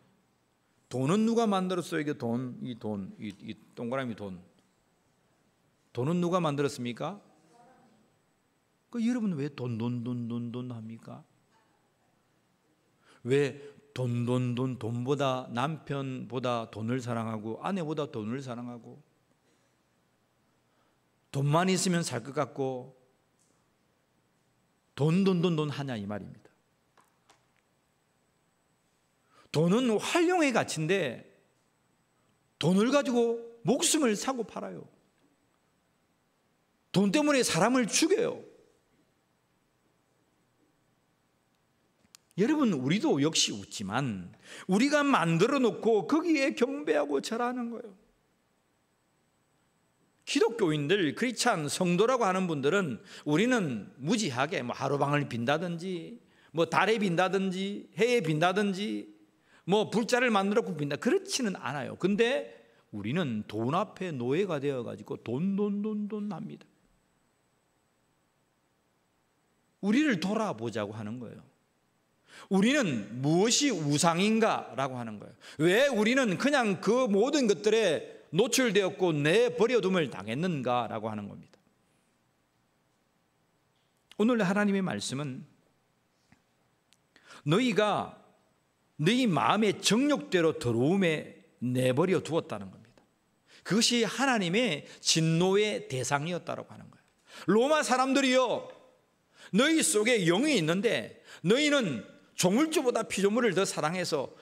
돈은 누가 만들었어요? 이게 이 동그라미 돈은 누가 만들었습니까? 그 여러분 왜 돈 합니까? 왜 돈보다 남편보다 돈을 사랑하고 아내보다 돈을 사랑하고 돈만 있으면 살 것 같고 돈 하냐 이 말입니다. 돈은 활용의 가치인데 돈을 가지고 목숨을 사고 팔아요. 돈 때문에 사람을 죽여요. 여러분 우리도 역시 웃지만 우리가 만들어 놓고 거기에 경배하고 절하는 거예요. 기독교인들, 크리스찬 성도라고 하는 분들은 우리는 무지하게 하루방을 빈다든지 달에 빈다든지 해에 빈다든지 불자를 만들었고 빈다 그렇지는 않아요. 근데 우리는 돈 앞에 노예가 되어가지고 돈 합니다. 우리를 돌아보자고 하는 거예요. 우리는 무엇이 우상인가라고 하는 거예요. 왜 우리는 그냥 그 모든 것들에 노출되었고 내버려둠을 당했는가라고 하는 겁니다. 오늘 하나님의 말씀은 너희가 너희 마음의 정욕대로 더러움에 내버려 두었다는 겁니다. 그것이 하나님의 진노의 대상이었다고 하는 거예요. 로마 사람들이요, 너희 속에 영이 있는데 너희는 조물주보다 피조물을 더 사랑해서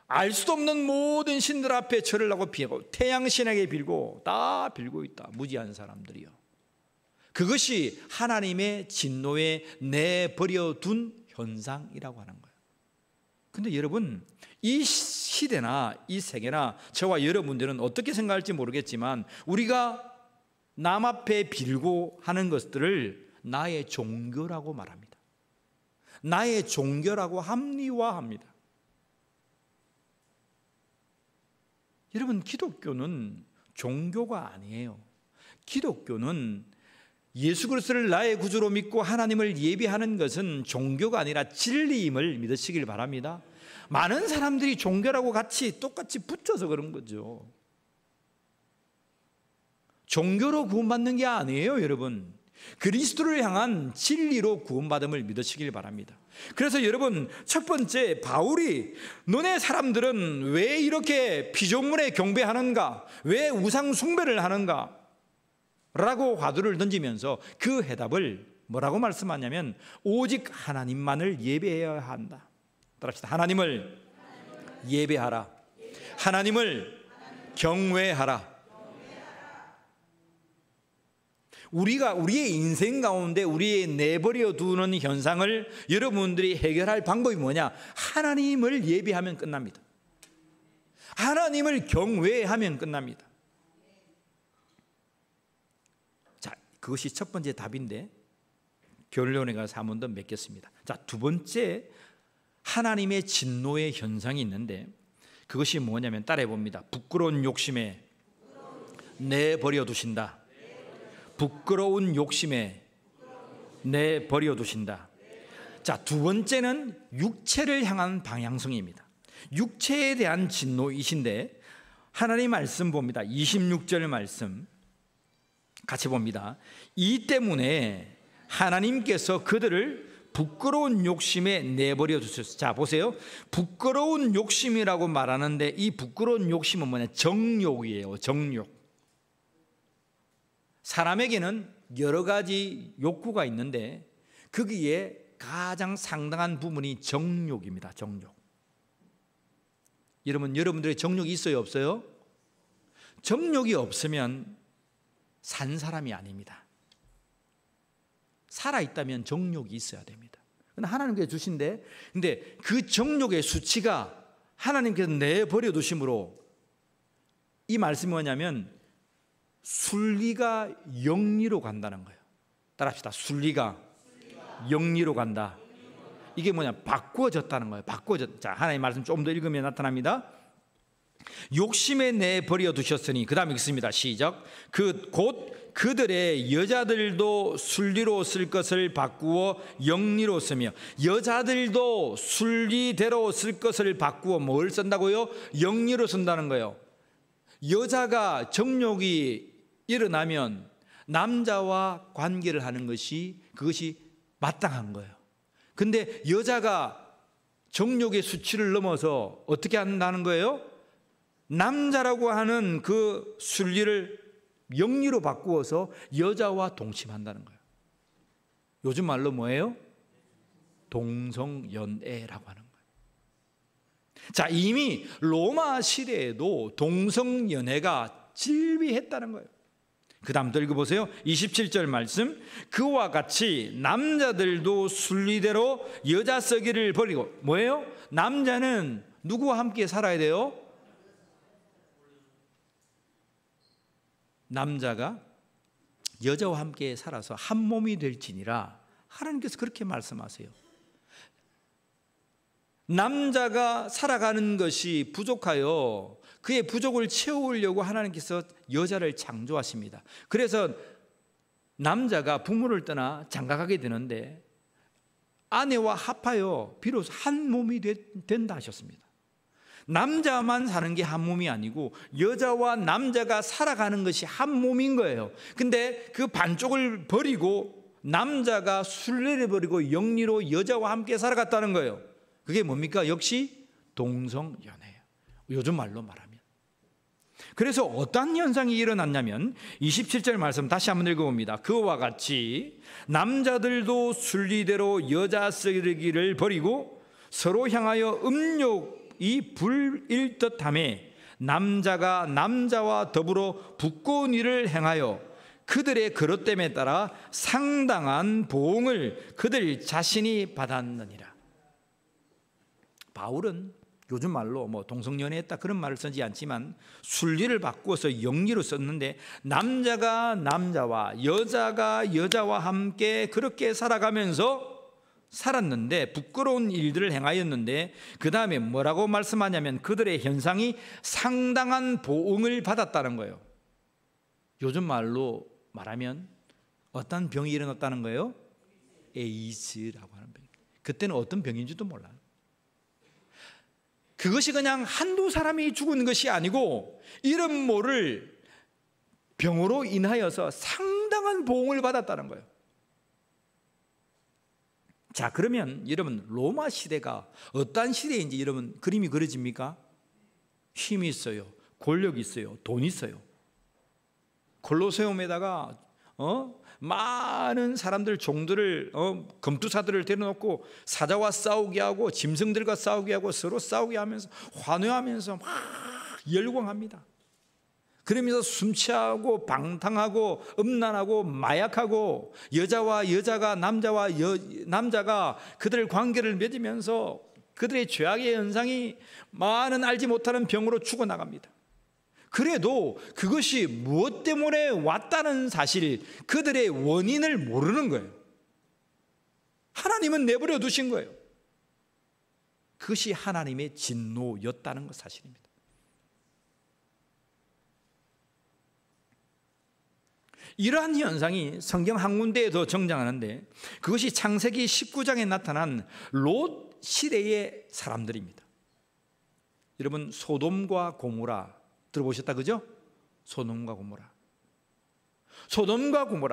알 수도 없는 모든 신들 앞에 절을 하고 비고 태양신에게 빌고 다 빌고 있다. 무지한 사람들이요. 그것이 하나님의 진노에 내버려 둔 현상이라고 하는 거예요. 근데 여러분, 이 시대나 이 세계나 저와 여러분들은 어떻게 생각할지 모르겠지만 우리가 남 앞에 빌고 하는 것들을 나의 종교라고 말합니다. 나의 종교라고 합리화합니다. 여러분, 기독교는 종교가 아니에요. 기독교는 예수 그리스도를 나의 구주로 믿고 하나님을 예배하는 것은 종교가 아니라 진리임을 믿으시길 바랍니다. 많은 사람들이 종교라고 똑같이 붙여서 그런 거죠. 종교로 구원받는 게 아니에요, 여러분. 그리스도를 향한 진리로 구원받음을 믿으시길 바랍니다. 그래서 여러분, 첫 번째, 바울이 너네 사람들은 왜 이렇게 피조물에 경배하는가, 왜 우상 숭배를 하는가 라고 화두를 던지면서 그 해답을 뭐라고 말씀하냐면 오직 하나님만을 예배해야 한다. 따라합시다. 하나님을 예배하라. 하나님을 경외하라. 우리가 우리의 인생 가운데 우리의 내버려 두는 현상을 여러분들이 해결할 방법이 뭐냐? 하나님을 예배하면 끝납니다. 하나님을 경외하면 끝납니다. 자, 그것이 첫 번째 답인데 결론에 가서 한 번 더 맺겠습니다. 자, 두 번째, 하나님의 진노의 현상이 있는데 그것이 뭐냐면 따라해 봅니다. 부끄러운 욕심에 내버려 두신다. 부끄러운 욕심에 내버려 두신다. 자, 두 번째는 육체를 향한 방향성입니다. 육체에 대한 진노이신데 하나님 말씀 봅니다. 26절 말씀 같이 봅니다. 이 때문에 하나님께서 그들을 부끄러운 욕심에 내버려 두셨어요. 자, 보세요. 부끄러운 욕심이라고 말하는데 이 부끄러운 욕심은 뭐냐? 정욕이에요. 정욕. 사람에게는 여러 가지 욕구가 있는데 거기에 가장 상당한 부분이 정욕입니다. 정욕. 여러분들의 정욕이 있어요, 없어요? 정욕이 없으면 산 사람이 아닙니다. 살아있다면 정욕이 있어야 됩니다. 근데 하나님께서 주신데, 근데 그 정욕의 수치가 하나님께서 내버려 두심으로 이 말씀이 뭐냐면 순리가 영리로 간다는 거예요. 따라합시다. 순리가 영리로 간다. 이게 뭐냐? 바꾸어졌다는 거예요. 자, 하나님 말씀 좀 더 읽으면 나타납니다. 욕심에 내버려 두셨으니, 그 다음에 읽습니다. 시작. 곧 그들의 여자들도 순리로 쓸 것을 바꾸어 영리로 쓰며, 여자들도 순리대로 쓸 것을 바꾸어 뭘 쓴다고요? 영리로 쓴다는 거예요. 여자가 정욕이 일어나면 남자와 관계를 하는 그것이 마땅한 거예요. 근데 여자가 정욕의 수치를 넘어서 어떻게 한다는 거예요? 남자라고 하는 그 순리를 영리로 바꾸어서 여자와 동침한다는 거예요. 요즘 말로 뭐예요? 동성연애라고 하는 거예요. 자, 이미 로마 시대에도 동성연애가 질비했다는 거예요. 그 다음 또 읽어보세요. 27절 말씀. 그와 같이 남자들도 순리대로 여자 쓰기를 버리고, 뭐예요? 남자는 누구와 함께 살아야 돼요? 남자가 여자와 함께 살아서 한 몸이 될지니라. 하나님께서 그렇게 말씀하세요. 남자가 살아가는 것이 부족하여 그의 부족을 채우려고 하나님께서 여자를 창조하십니다. 그래서 남자가 부모를 떠나 장가가게 되는데 아내와 합하여 비로소 한 몸이 된다 하셨습니다. 남자만 사는 게 한 몸이 아니고 여자와 남자가 살아가는 것이 한 몸인 거예요. 근데 그 반쪽을 버리고 남자가 순례를 버리고 영리로 여자와 함께 살아갔다는 거예요. 그게 뭡니까? 역시 동성연애예요. 요즘 말로 말하면. 그래서 어떤 현상이 일어났냐면 27절 말씀 다시 한번 읽어봅니다. 그와 같이 남자들도 순리대로 여자 쓰기를 버리고 서로 향하여 음욕이 불일 듯하며 남자가 남자와 더불어 부끄러운 일을 행하여 그들의 그릇됨에 따라 상당한 보응을 그들 자신이 받았느니라. 바울은 요즘 말로 동성연애했다 그런 말을 쓰지 않지만 순리를 바꾸어서 영리로 썼는데, 남자가 남자와 여자가 여자와 함께 그렇게 살았는데 부끄러운 일들을 행하였는데, 그 다음에 뭐라고 말씀하냐면 그들의 현상이 상당한 보응을 받았다는 거예요. 요즘 말로 말하면 어떤 병이 일어났다는 거예요? 에이즈라고 하는 병. 그때는 어떤 병인지도 몰라요. 그것이 그냥 한두 사람이 죽은 것이 아니고 이름 모를 병으로 인하여서 상당한 보응을 받았다는 거예요. 자, 그러면 여러분, 로마 시대가 어떤 시대인지 여러분 그림이 그려집니까? 힘이 있어요, 권력이 있어요, 돈이 있어요. 콜로세움에다가 많은 사람들, 종들을, 검투사들을 데려놓고 사자와 싸우게 하고 짐승들과 싸우게 하고 서로 싸우게 하면서 환호하면서 막 열광합니다. 그러면서 숨취하고 방탕하고 음란하고 마약하고 여자와 여자가 남자가 그들의 관계를 맺으면서 그들의 죄악의 현상이 많은 알지 못하는 병으로 죽어나갑니다. 그래도 그것이 무엇 때문에 왔다는 사실, 그들의 원인을 모르는 거예요. 하나님은 내버려 두신 거예요. 그것이 하나님의 진노였다는 것 사실입니다. 이러한 현상이 성경 한 군데에도 등장하는데, 그것이 창세기 19장에 나타난 롯 시대의 사람들입니다. 여러분, 소돔과 고모라 들어보셨다, 그죠? 소돔과 고모라.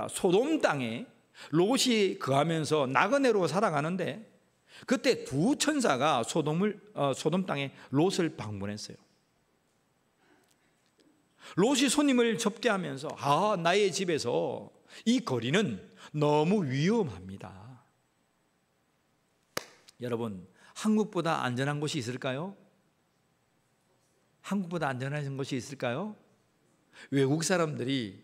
소돔 땅에 롯이 거하면서 나그네로 살아가는데, 그때 두 천사가 소돔 땅에 롯을 방문했어요. 롯이 손님을 접대하면서 나의 집에서 이 거리는 너무 위험합니다. 여러분, 한국보다 안전한 곳이 있을까요? 한국보다 안전한 곳이 있을까요? 외국 사람들이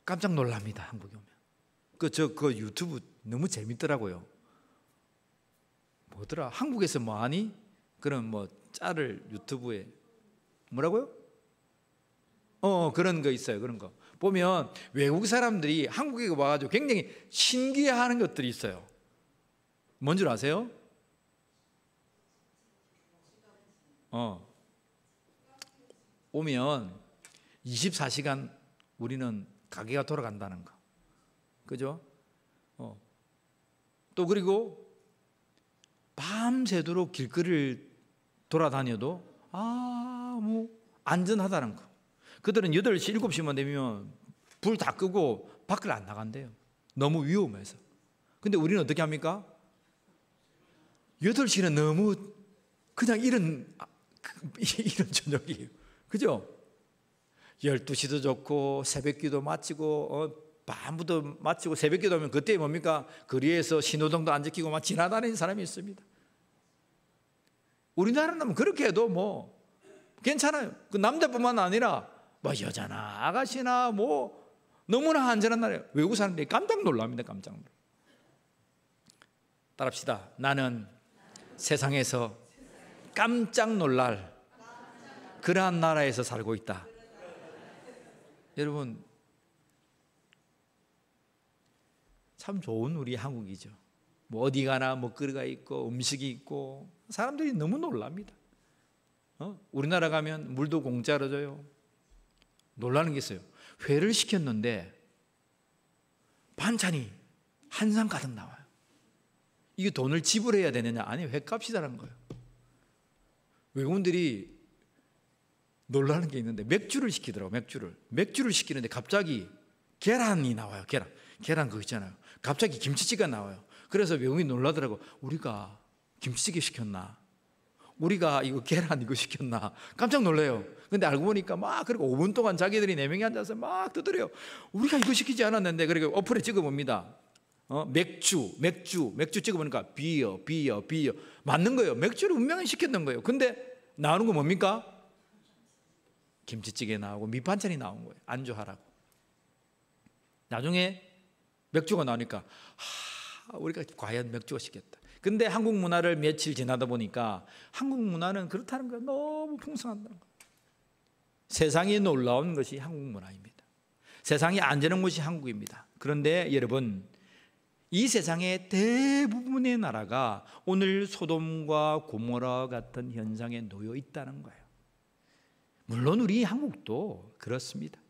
깜짝 놀랍니다. 한국에 오면. 그 유튜브 너무 재밌더라고요. 뭐더라? 한국에서 뭐 하니? 그런 짤을 유튜브에 뭐라고요? 그런 거 있어요. 그런 거 보면 외국 사람들이 한국에 와가지고 굉장히 신기해하는 것들이 있어요. 뭔 줄 아세요? 오면 24시간 우리는 가게가 돌아간다는 거, 그죠? 또 그리고 밤새도록 길거리를 돌아다녀도 안전하다는 거. 그들은 8시, 7시만 되면 불 다 끄고 밖을 안 나간대요. 너무 위험해서. 근데 우리는 어떻게 합니까? 8시는 너무 그냥 이런 저녁이에요. 그죠? 12시도 좋고 새벽기도 마치고 밤부터 마치고 새벽기도 하면 그때 뭡니까? 거리에서 신호등도 안 지키고 막 지나다니는 사람이 있습니다. 우리나라는 그렇게 해도 괜찮아요. 그 남자뿐만 아니라 여자나 아가씨나 너무나 안전한 나라예요. 외국 사람들이 깜짝 놀랍니다. 깜짝 놀라. 따라합시다. 나는 세상에서 깜짝 놀랄 그러한 나라에서 살고 있다. 여러분, 참 좋은 우리 한국이죠. 어디 가나 먹거리가 있고 음식이 있고 사람들이 너무 놀랍니다. 우리나라 가면 물도 공짜로 줘요. 놀라는 게 있어요. 회를 시켰는데 반찬이 한 상 가득 나와요. 이게 돈을 지불해야 되느냐? 아니, 회값이라는 거예요. 외국인들이 놀라는 게 있는데 맥주를 시키더라고요. 맥주를 시키는데 갑자기 계란이 나와요. 계란 그거 있잖아요. 갑자기 김치찌개가 나와요. 그래서 외국인이 놀라더라고. 우리가 김치찌개 시켰나? 우리가 이거 계란 이거 시켰나 깜짝 놀래요. 근데 알고 보니까 막 그리고 5분 동안 자기들이 4명이 앉아서 막 두드려요. 우리가 이거 시키지 않았는데. 그리고 어플에 찍어봅니다. 맥주 찍어보니까 비어 맞는 거예요. 맥주를 분명히 시켰는 거예요. 근데 나오는 거 뭡니까? 김치찌개 나오고 밑반찬이 나온 거예요. 안주하라고. 나중에 맥주가 나오니까 우리가 과연 맥주가 시켰다. 근데 한국 문화를 며칠 지나다 보니까 한국 문화는 그렇다는 거예요. 너무 풍성하다는 거예요. 세상이 놀라운 것이 한국 문화입니다. 세상이 안전한 것이 한국입니다. 그런데 여러분, 이 세상의 대부분의 나라가 오늘 소돔과 고모라 같은 현상에 놓여 있다는 거예요. 물론 우리 한국도 그렇습니다.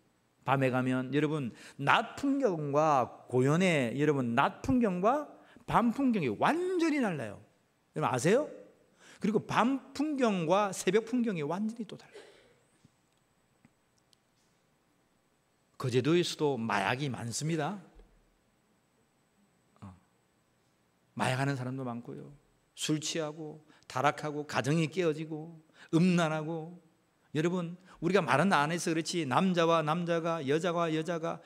밤에 가면 여러분 낮 풍경과 고연의 여러분 낮 풍경과 밤 풍경이 완전히 달라요. 여러분 아세요? 그리고 밤 풍경과 새벽 풍경이 완전히 또 달라요. 거제도에서도 마약이 많습니다. 마약하는 사람도 많고요. 술 취하고 타락하고 가정이 깨어지고 음란하고. 여러분 우리가 말은 안 해서 그렇지 남자와 남자가 여자와 여자가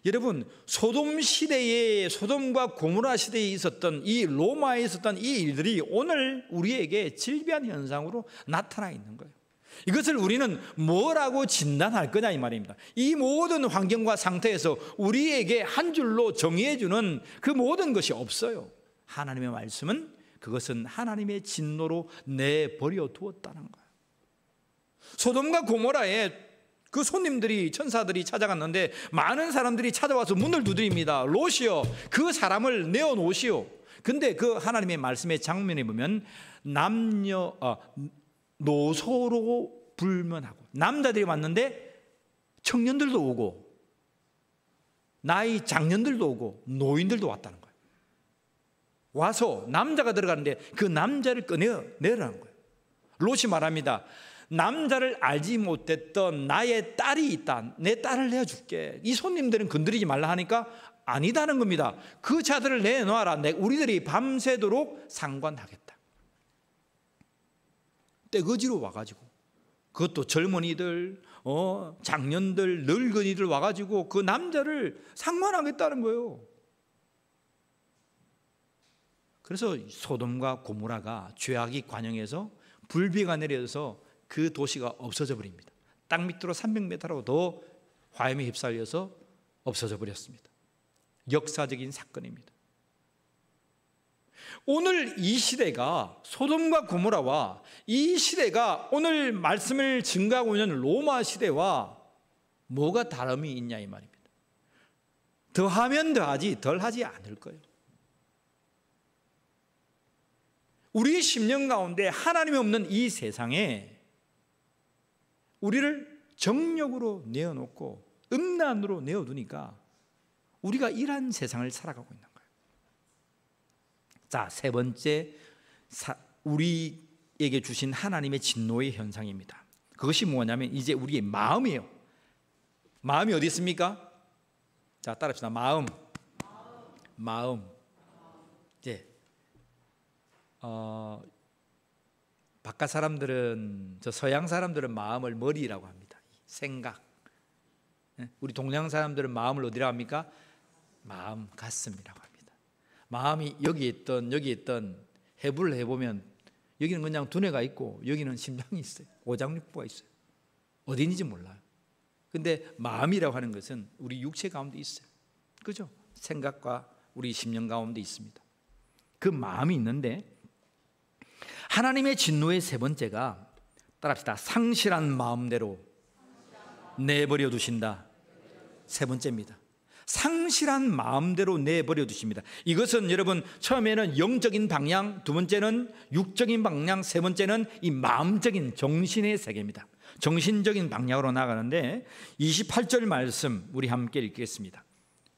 여러분 소돔 시대에 소돔과 고모라 시대에 있었던 이 로마에 있었던 이 일들이 오늘 우리에게 질비한 현상으로 나타나 있는 거예요. 이것을 우리는 뭐라고 진단할 거냐 이 말입니다. 이 모든 환경과 상태에서 우리에게 한 줄로 정의해 주는 그 모든 것이 없어요. 하나님의 말씀은 그것은 하나님의 진노로 내버려 두었다는 거예요. 소돔과 고모라에 그 손님들이 천사들이 찾아갔는데 많은 사람들이 찾아와서 문을 두드립니다. 롯이여 그 사람을 내어놓으시오. 근데 그 하나님의 말씀의 장면에 보면 노소로 불면하고 남자들이 왔는데 청년들도 오고 나이 장년들도 오고 노인들도 왔다는 거예요. 와서 남자가 들어가는데 그 남자를 꺼내라는 거예요. 롯이 말합니다. 남자를 알지 못했던 나의 딸이 있다. 내 딸을 내어줄게. 이 손님들은 건드리지 말라 하니까 아니다는 겁니다. 그 자들을 내놓아라. 우리들이 밤새도록 상관하겠다. 떼거지로 와가지고 그것도 젊은이들 장년들 늙은이들 와가지고 그 남자를 상관하겠다는 거예요. 그래서 소돔과 고모라가 죄악이 관영해서 불비가 내려서 그 도시가 없어져 버립니다. 땅 밑으로 300m로 더 화염에 휩쓸려서 없어져 버렸습니다. 역사적인 사건입니다. 오늘 이 시대가 소돔과 고모라와 이 시대가 오늘 말씀을 증거하고 있는 로마 시대와 뭐가 다름이 있냐 이 말입니다. 더하면 더하지 덜하지 않을 거예요. 우리의 심령 가운데 하나님이 없는 이 세상에 우리를 정욕으로 내어놓고 음란으로 내어두니까 우리가 이러한 세상을 살아가고 있는 거예요. 자, 세 번째 우리에게 주신 하나님의 진노의 현상입니다. 그것이 뭐냐면 이제 우리의 마음이에요. 마음이 어디 있습니까? 자, 따라합시다. 마음. 이제 바깥 사람들은 저 서양 사람들은 마음을 머리라고 합니다. 생각. 우리 동양 사람들은 마음을 어디라고 합니까? 마음 가슴이라고 합니다. 마음이 여기 있던 해부를 해보면 여기는 그냥 두뇌가 있고 여기는 심장이 있어요. 오장육부가 있어요. 어디 있는지 몰라요. 근데 마음이라고 하는 것은 우리 육체 가운데 있어요. 그죠? 생각과 우리 심령 가운데 있습니다. 그 마음이 있는데 하나님의 진노의 세 번째가 따라합시다. 상실한 마음대로 내버려 두신다. 세 번째입니다. 상실한 마음대로 내버려 두십니다. 이것은 여러분 처음에는 영적인 방향, 두 번째는 육적인 방향, 세 번째는 이 마음적인 정신의 세계입니다. 정신적인 방향으로 나가는데 28절 말씀 우리 함께 읽겠습니다.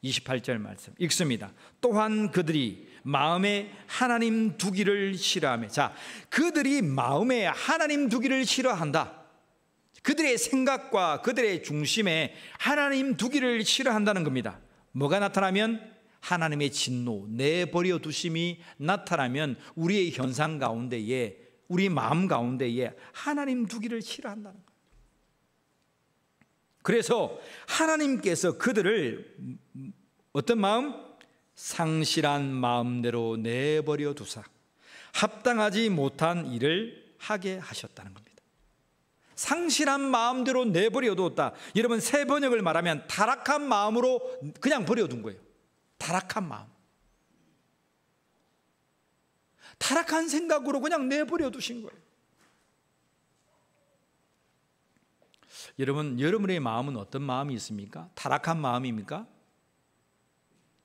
28절 말씀 읽습니다. 또한 그들이 마음에 하나님 두기를 싫어하며, 자, 그들이 마음에 하나님 두기를 싫어한다. 그들의 생각과 그들의 중심에 하나님 두기를 싫어한다는 겁니다. 뭐가 나타나면? 하나님의 진노, 내버려 두심이 나타나면 우리의 현상 가운데에 우리 마음 가운데에 하나님 두기를 싫어한다는 거예요. 그래서 하나님께서 그들을 어떤 마음? 상실한 마음대로 내버려 두사 합당하지 못한 일을 하게 하셨다는 겁니다. 상실한 마음대로 내버려 두었다. 여러분, 새 번역을 말하면 타락한 마음으로 그냥 버려둔 거예요. 타락한 마음, 타락한 생각으로 그냥 내버려 두신 거예요. 여러분의 마음은 어떤 마음이 있습니까? 타락한 마음입니까?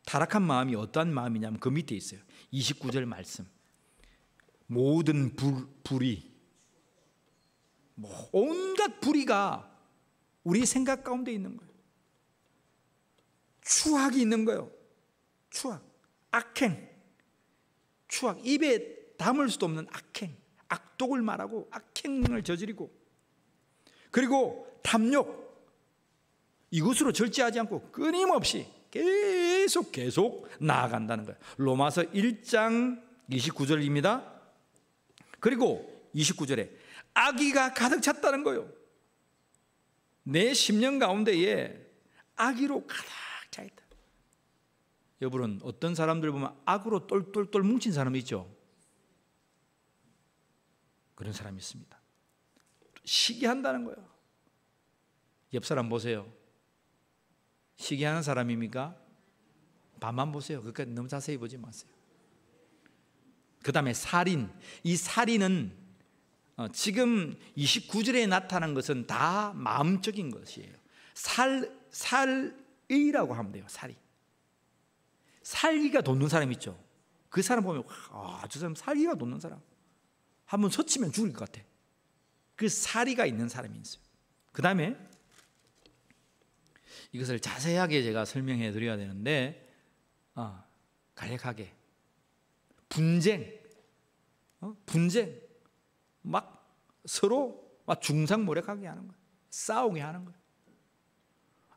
타락한 마음이 어떠한 마음이냐면 그 밑에 있어요. 29절 말씀. 모든 불의, 온갖 불의가 우리 생각 가운데 있는 거예요. 추악이 있는 거예요. 추악, 악행, 추악, 입에 담을 수도 없는 악행, 악독을 말하고 악행을 저지르고, 그리고 탐욕, 이것으로 절제하지 않고 끊임없이 계속 나아간다는 거예요. 로마서 1장 29절입니다. 그리고 29절에 악의가 가득 찼다는 거예요. 내 심령 가운데에 악의로 가득 차 있다. 여러분, 어떤 사람들 보면 악으로 똘똘똘 뭉친 사람이 있죠. 그런 사람이 있습니다. 시기한다는 거예요. 옆 사람 보세요. 시기하는 사람입니까? 반만 보세요. 그러니까 너무 자세히 보지 마세요. 그 다음에 살인. 이 살인은 지금 29절에 나타난 것은 다 마음적인 것이에요. 살의라고 하면 돼요. 살이. 살기가 돋는 사람 있죠. 그 사람 보면 저 사람 살기가 돋는 사람. 한번 서치면 죽을 것 같아. 그 살이가 있는 사람이 있어요. 그 다음에 이것을 자세하게 제가 설명해 드려야 되는데, 간략하게 분쟁, 막 서로 막 중상모략하게 하는 거예요. 싸우게 하는 거예요.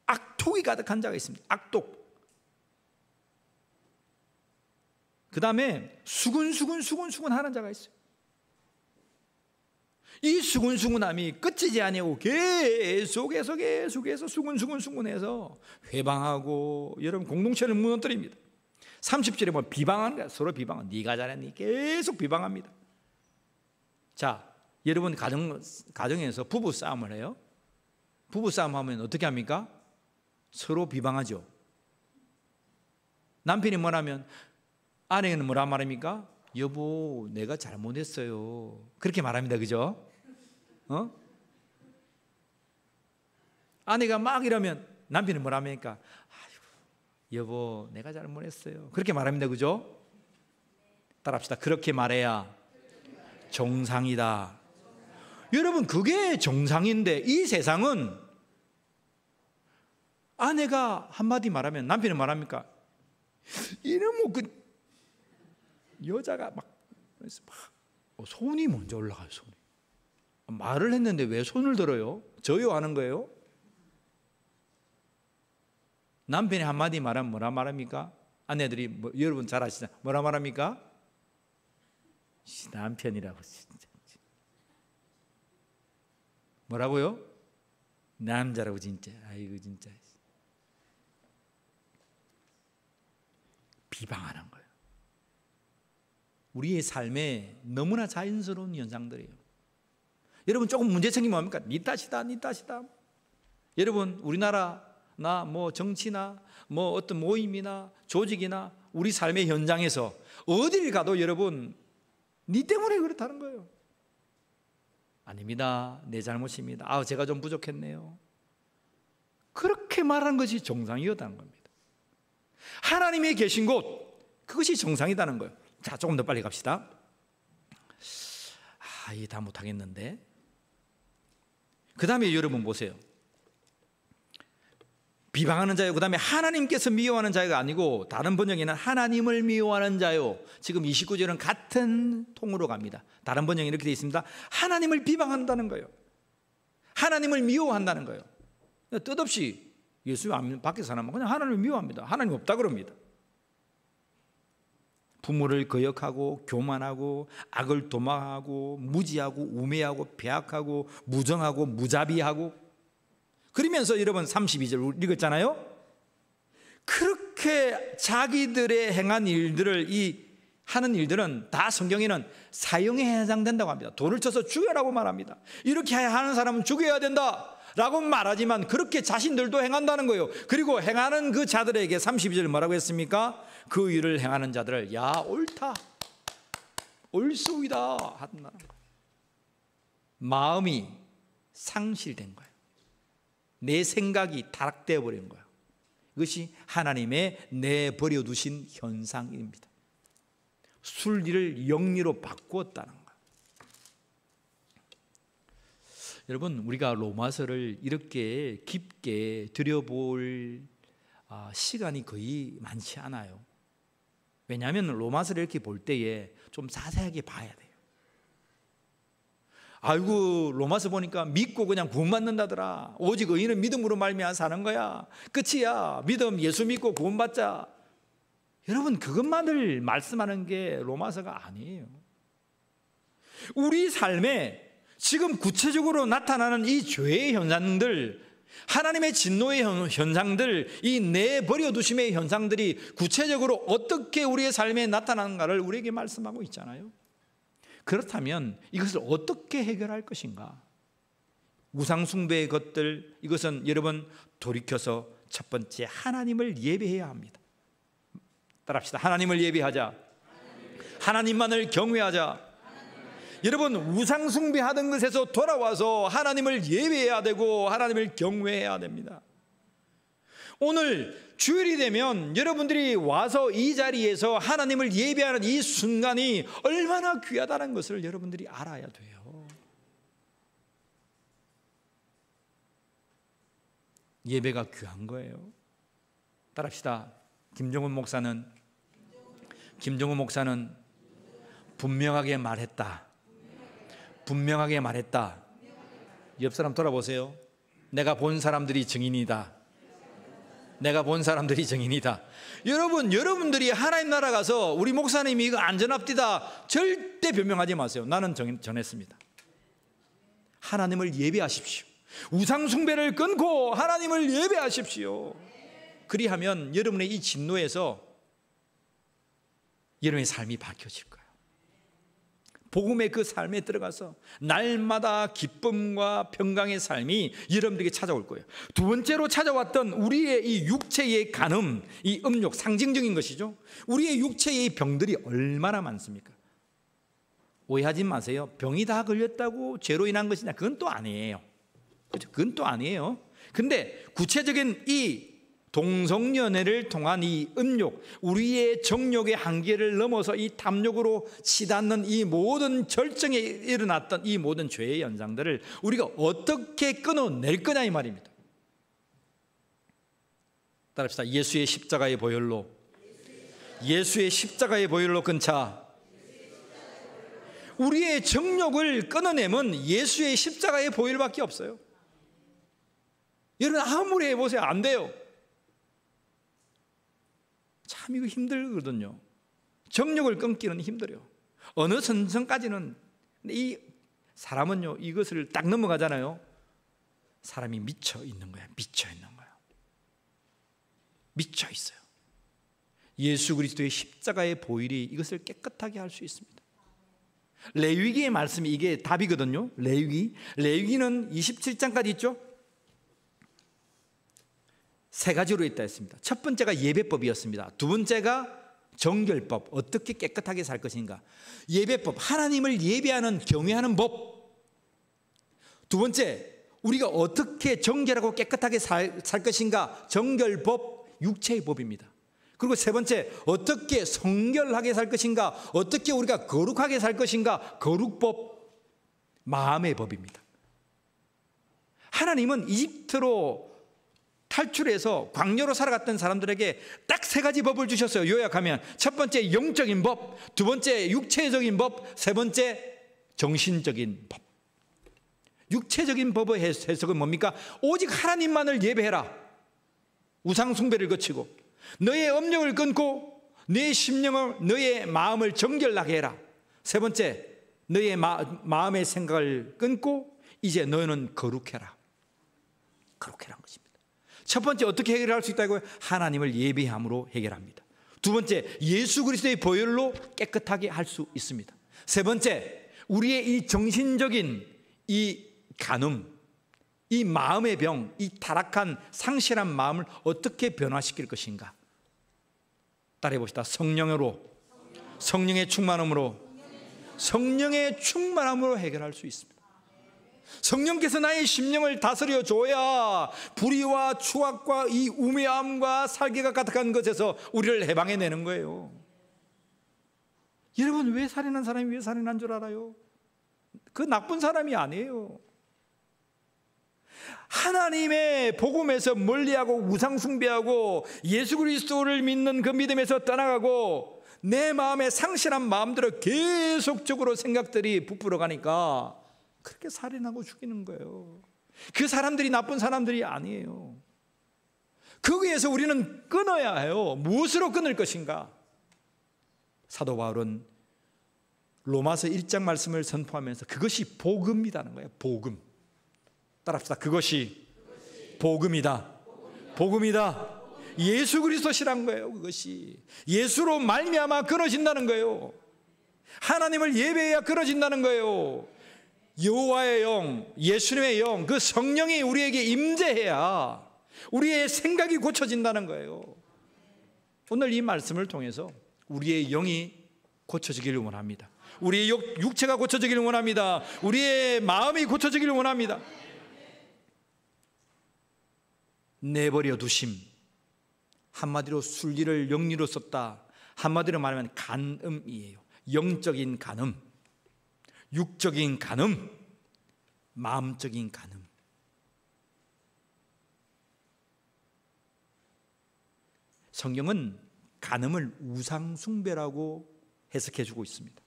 악독이 가득한 자가 있습니다. 악독. 그 다음에 수군수군 하는 자가 있어요. 이 수군수군함이 끝이지 아니고 계속해서 수군수군해서 회방하고 여러분 공동체를 무너뜨립니다. 30절에 보면 비방하는 거야. 서로 비방은 네가 잘했니? 계속 비방합니다. 자, 여러분 가정에서 부부 싸움을 해요. 부부 싸움 하면 어떻게 합니까? 서로 비방하죠. 남편이 뭐라면 아내는 뭐라 말합니까? 여보, 내가 잘못했어요. 그렇게 말합니다. 그죠? 아내가 막 이러면 남편이 뭐라 합니까? 여보, 내가 잘못했어요. 그렇게 말합니다. 그죠? 따라합시다. 그렇게 말해야 정상이다. 여러분, 그게 정상인데 이 세상은 아내가 한마디 말하면 남편이 말합니까? 이놈의 그 여자가 막 손이 먼저 올라가요. 손이. 말을 했는데 왜 손을 들어요? 저요 하는 거예요? 남편이 한마디 말하면 뭐라 말합니까? 아내들이 여러분 잘 아시잖아요. 뭐라 말합니까? 남편이라고 진짜. 뭐라고요? 남자라고 진짜. 아이고 진짜. 비방하는 거예요. 우리의 삶에 너무나 자연스러운 현상들이에요. 여러분, 조금 문제 생기면 뭡니까? 니 탓이다. 여러분, 우리나라나 뭐 정치나 뭐 어떤 모임이나 조직이나 우리 삶의 현장에서 어디를 가도 여러분, 니 때문에 그렇다는 거예요. 아닙니다. 내 잘못입니다. 제가 좀 부족했네요. 그렇게 말하는 것이 정상이었다는 겁니다. 하나님이 계신 곳, 그것이 정상이라는 거예요. 자, 조금 더 빨리 갑시다. 이게 다 못하겠는데. 그 다음에 여러분 보세요. 비방하는 자요. 그 다음에 하나님께서 미워하는 자가 아니고 다른 번역에는 하나님을 미워하는 자요. 지금 29절은 같은 통으로 갑니다. 다른 번역에 이렇게 되어 있습니다. 하나님을 비방한다는 거예요. 하나님을 미워한다는 거예요. 뜻없이 예수 안 밖에서 사람은 그냥 하나님을 미워합니다. 하나님 없다 그럽니다. 부모를 거역하고 교만하고 악을 도망하고 무지하고 우매하고 배악하고 무정하고 무자비하고, 그러면서 여러분 32절 읽었잖아요. 그렇게 자기들의 행한 일들을 하는 일들은 다 성경에는 사형에 해당된다고 합니다. 돌을 쳐서 죽여라고 말합니다. 이렇게 하는 사람은 죽여야 된다 라고 말하지만 그렇게 자신들도 행한다는 거예요. 그리고 행하는 그 자들에게 32절 뭐라고 했습니까? 그 일을 행하는 자들을 야 옳다 옳소이다 한다. 마음이 상실된 거예요. 내 생각이 타락되어 버린 거예요. 이것이 하나님의 내버려 두신 현상입니다. 순리를 영리로 바꾸었다는 거예요. 여러분, 우리가 로마서를 이렇게 깊게 들여볼 시간이 거의 많지 않아요. 왜냐하면 로마서를 이렇게 볼 때에 좀 자세하게 봐야 돼요. 아이고, 로마서 보니까 믿고 그냥 구원받는다더라. 오직 의인은 믿음으로 말미암아 사는 거야. 끝이야. 믿음, 예수 믿고 구원받자. 여러분, 그것만을 말씀하는 게 로마서가 아니에요. 우리 삶에 지금 구체적으로 나타나는 이 죄의 현상들, 하나님의 진노의 현상들, 이 내버려 두심의 현상들이 구체적으로 어떻게 우리의 삶에 나타나는가를 우리에게 말씀하고 있잖아요. 그렇다면 이것을 어떻게 해결할 것인가? 우상숭배의 것들, 이것은 여러분 돌이켜서 첫 번째 하나님을 예배해야 합니다. 따라합시다. 하나님을 예배하자. 하나님만을 경외하자. 여러분, 우상숭배하던 것에서 돌아와서 하나님을 예배해야 되고 하나님을 경외해야 됩니다. 오늘 주일이 되면 여러분들이 와서 이 자리에서 하나님을 예배하는 이 순간이 얼마나 귀하다는 것을 여러분들이 알아야 돼요. 예배가 귀한 거예요. 따라합시다. 김정은 목사는 분명하게 말했다. 분명하게 말했다. 옆 사람 돌아보세요. 내가 본 사람들이 증인이다. 내가 본 사람들이 증인이다. 여러분, 여러분들이 하나님 나라 가서 우리 목사님이 이거 안전합디다 절대 변명하지 마세요. 나는 전했습니다. 하나님을 예배하십시오. 우상숭배를 끊고 하나님을 예배하십시오. 그리하면 여러분의 이 진노에서 여러분의 삶이 바뀌어질 거예요. 복음의 그 삶에 들어가서 날마다 기쁨과 평강의 삶이 여러분들에게 찾아올 거예요. 두 번째로 찾아왔던 우리의 이 육체의 간음, 이 음욕, 상징적인 것이죠. 우리의 육체의 병들이 얼마나 많습니까? 오해하지 마세요. 병이 다 걸렸다고 죄로 인한 것이냐? 그건 또 아니에요. 그렇죠? 그건 또 아니에요. 근데 구체적인 이 동성연애를 통한 이 음욕, 우리의 정욕의 한계를 넘어서 이 탐욕으로 치닫는 이 모든 절정에 일어났던 이 모든 죄의 현상들을 우리가 어떻게 끊어낼 거냐 이 말입니다. 따라합시다. 예수의 십자가의 보혈로, 예수의 십자가의 보혈로 끊자. 우리의 정욕을 끊어내면 예수의 십자가의 보혈밖에 없어요. 여러분 아무리 해보세요. 안 돼요. 참 이거 힘들거든요. 정욕을 끊기는 힘들어요. 어느 선까지는. 근데 이 사람은요, 이것을 딱 넘어가잖아요. 사람이 미쳐 있는 거야. 미쳐 있는 거야. 미쳐 있어요. 예수 그리스도의 십자가의 보혈이 이것을 깨끗하게 할 수 있습니다. 레위기의 말씀이 이게 답이거든요. 레위기는 27장까지 있죠. 세 가지로 있다 했습니다. 첫 번째가 예배법이었습니다. 두 번째가 정결법, 어떻게 깨끗하게 살 것인가. 예배법, 하나님을 예배하는 경외하는 법. 두 번째, 우리가 어떻게 정결하고 깨끗하게 살 것인가. 정결법, 육체의 법입니다. 그리고 세 번째, 어떻게 성결하게 살 것인가. 어떻게 우리가 거룩하게 살 것인가. 거룩법, 마음의 법입니다. 하나님은 이집트로 탈출해서 광야로 살아갔던 사람들에게 딱 세 가지 법을 주셨어요. 요약하면 첫 번째 영적인 법, 두 번째 육체적인 법, 세 번째 정신적인 법. 육체적인 법의 해석은 뭡니까? 오직 하나님만을 예배해라. 우상 숭배를 거치고 너의 음욕을 끊고 네 심령을, 너의 마음을 정결하게 해라. 세 번째, 너의 마음의 생각을 끊고 이제 너는 거룩해라. 거룩해라는 것입니다. 첫 번째, 어떻게 해결할 수 있다고요? 하나님을 예배함으로 해결합니다. 두 번째, 예수 그리스도의 보혈로 깨끗하게 할 수 있습니다. 세 번째, 우리의 이 정신적인 이 간음, 이 마음의 병, 이 타락한 상실한 마음을 어떻게 변화시킬 것인가? 따라해 봅시다. 성령으로, 성령의 충만함으로, 성령의 충만함으로 해결할 수 있습니다. 성령께서 나의 심령을 다스려 줘야 불의와 추악과 이 우매함과 살기가 가득한 것에서 우리를 해방해내는 거예요. 여러분, 왜 살인한 사람이 왜 살인한 줄 알아요? 그 나쁜 사람이 아니에요. 하나님의 복음에서 멀리하고 우상 숭배하고 예수 그리스도를 믿는 그 믿음에서 떠나가고 내 마음에 상실한 마음대로 계속적으로 생각들이 부풀어 가니까 그렇게 살인하고 죽이는 거예요. 그 사람들이 나쁜 사람들이 아니에요. 거기에서 우리는 끊어야 해요. 무엇으로 끊을 것인가? 사도 바울은 로마서 1장 말씀을 선포하면서 그것이 복음이라는 거예요. 복음. 따라합시다. 그것이 복음이다. 복음이다. 예수 그리스도시란 거예요. 그것이 예수로 말미암아 끊어진다는 거예요. 하나님을 예배해야 끊어진다는 거예요. 여호와의 영, 예수님의 영, 그 성령이 우리에게 임재해야 우리의 생각이 고쳐진다는 거예요. 오늘 이 말씀을 통해서 우리의 영이 고쳐지기를 원합니다. 우리의 육체가 고쳐지기를 원합니다. 우리의 마음이 고쳐지기를 원합니다. 내버려 두심, 한마디로 순리를 영리로 썼다. 한마디로 말하면 간음이에요. 영적인 간음, 육적인 간음, 마음적인 간음. 성경은 간음을 우상숭배라고 해석해 주고 있습니다.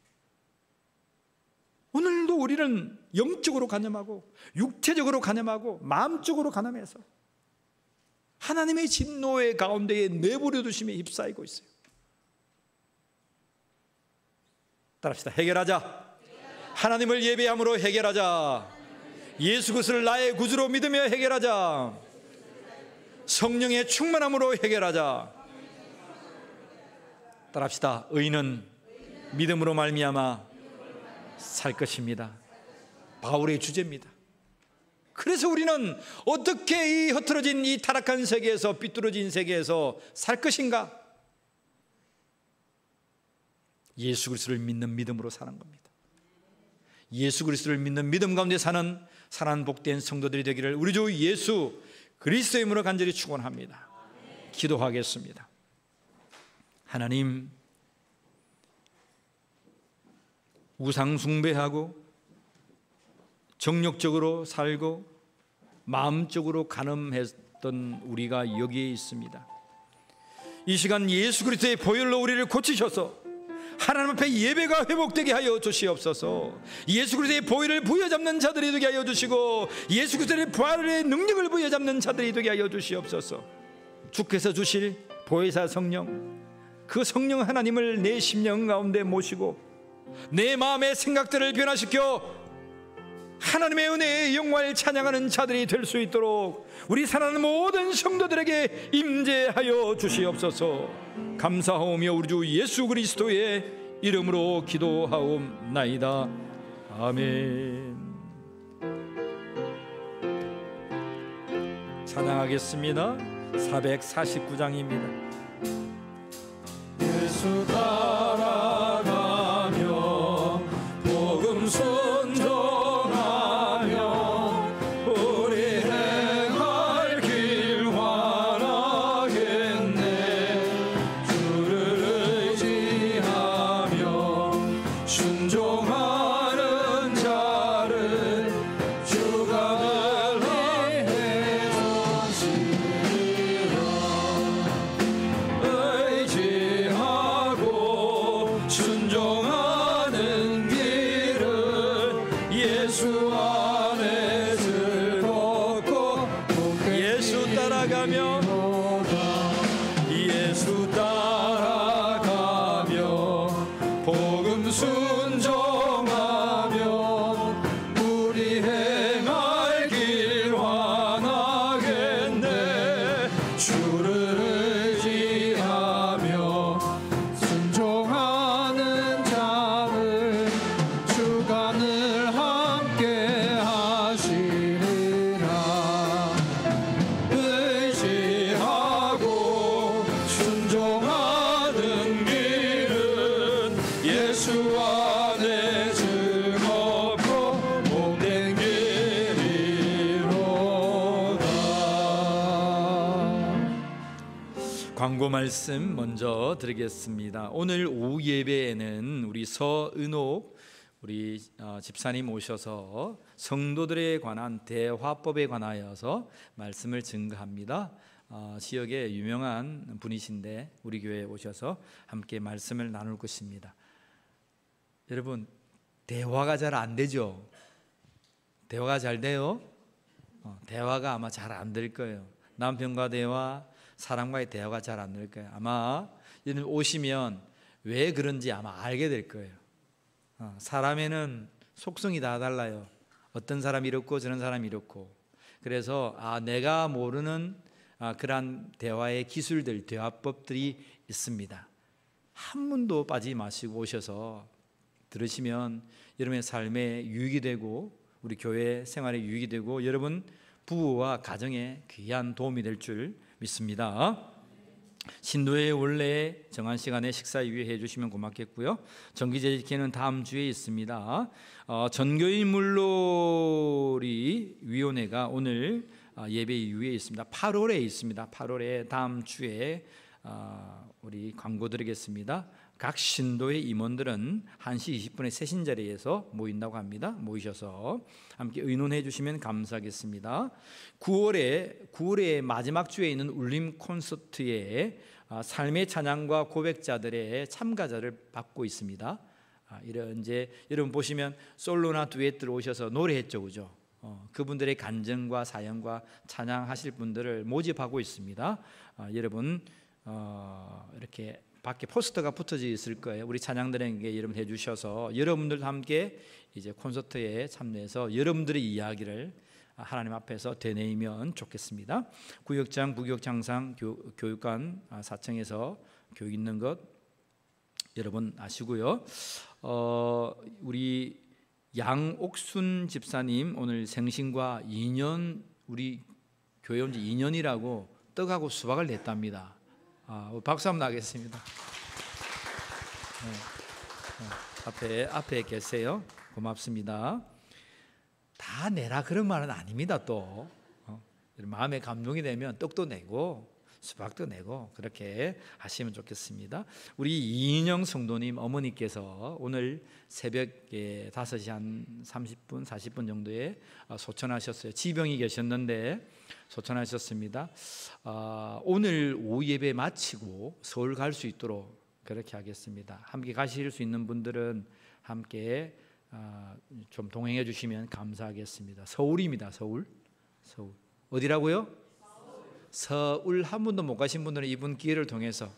오늘도 우리는 영적으로 간음하고 육체적으로 간음하고 마음적으로 간음해서 하나님의 진노의 가운데에 내버려 두심에 휩싸이고 있어요. 따라합시다. 해결하자. 하나님을 예배함으로 해결하자. 예수 그리스도를 나의 구주로 믿으며 해결하자. 성령의 충만함으로 해결하자. 따라합시다. 의인은 믿음으로 말미암아 살 것입니다. 바울의 주제입니다. 그래서 우리는 어떻게 이 흐트러진 이 타락한 세계에서, 삐뚤어진 세계에서 살 것인가? 예수 그리스도를 믿는 믿음으로 사는 겁니다. 예수 그리스도를 믿는 믿음 가운데 사는 사랑 복된 성도들이 되기를 우리 주 예수 그리스도의 이름으로 간절히 축원합니다. 기도하겠습니다. 하나님, 우상 숭배하고 정욕적으로 살고 마음적으로 간음했던 우리가 여기에 있습니다. 이 시간 예수 그리스도의 보혈로 우리를 고치셔서 하나님 앞에 예배가 회복되게 하여 주시옵소서. 예수 그리스도의 보혈을 부여잡는 자들이 되게 하여 주시고 예수 그리스도의 부활의 능력을 부여잡는 자들이 되게 하여 주시옵소서. 주께서 주실 보혜사 성령, 그 성령 하나님을 내 심령 가운데 모시고 내 마음의 생각들을 변화시켜 하나님의 은혜의 영광을 찬양하는 자들이 될 수 있도록 우리 사랑하는 모든 성도들에게 임재하여 주시옵소서. 감사하오며 우리 주 예수 그리스도의 이름으로 기도하옵나이다. 아멘. 찬양하겠습니다. 449장입니다. 예수 따라가며 복음 순종하며 우리 행할 길 환하겠네. 주를 의지하며 순종하는 자를 주가 널리 해주시리라. 의지하고 광고 말씀 먼저 드리겠습니다. 오늘 오후 예배에는 우리 서은옥 우리 집사님 오셔서 성도들에 관한 대화법에 관하여서 말씀을 증거합니다. 지역의 유명한 분이신데 우리 교회에 오셔서 함께 말씀을 나눌 것입니다. 여러분, 대화가 잘 안 되죠? 대화가 잘 돼요? 대화가 아마 잘 안 될 거예요. 남편과 대화, 사람과의 대화가 잘 안 될 거예요. 아마 여러분 오시면 왜 그런지 아마 알게 될 거예요. 사람에는 속성이 다 달라요. 어떤 사람이 이렇고 저런 사람이 이렇고. 그래서 내가 모르는 그러한 대화의 기술들, 대화법들이 있습니다. 한 분도 빠지지 마시고 오셔서 들으시면 여러분의 삶에 유익이 되고 우리 교회 생활에 유익이 되고 여러분 부부와 가정에 귀한 도움이 될 줄 믿습니다. 신도의 원래 정한 시간에 식사 이후에 해주시면 고맙겠고요. 정기제기는 다음 주에 있습니다. 전교인 물놀이 위원회가 오늘 예배 이후에 있습니다. 8월에 있습니다. 8월에 다음 주에 우리 광고 드리겠습니다. 각 신도의 임원들은 1시 20분에 새신자리에서 모인다고 합니다. 모이셔서 함께 의논해 주시면 감사하겠습니다. 9월의 마지막 주에 있는 울림 콘서트에 삶의 찬양과 고백자들의 참가자를 받고 있습니다. 이런 이제 여러분 보시면 솔로나 듀엣들 오셔서 노래했죠, 그죠? 그분들의 간증과 사연과 찬양하실 분들을 모집하고 있습니다. 여러분 이렇게 밖에 포스터가 붙어져 있을 거예요. 우리 찬양들에게 여러분 해주셔서 여러분들도 함께 이제 콘서트에 참여해서 여러분들의 이야기를 하나님 앞에서 되뇌이면 좋겠습니다. 구역장, 부교육장상 교육관 4층에서 교육 있는 것 여러분 아시고요. 우리 양옥순 집사님 오늘 생신과 2년 우리 교회 온 지 2년이라고 떡하고 수박을 냈답니다. 박수 한번 나겠습니다. 앞에 계세요. 고맙습니다. 다 내라 그런 말은 아닙니다. 또 마음에 감동이 되면 떡도 내고 수박도 내고 그렇게 하시면 좋겠습니다. 우리 이인영 성도님 어머니께서 오늘 새벽에 5시 한 30분 40분 정도에 소천하셨어요. 지병이 계셨는데 소천하셨습니다. 오늘 오후 예배 마치고 서울 갈 수 있도록 그렇게 하겠습니다. 함께 가실 수 있는 분들은 함께 좀 동행해 주시면 감사하겠습니다. 서울입니다. 서울 어디라고요? 서울. 한 번도 못 가신 분들은 이번 기회를 통해서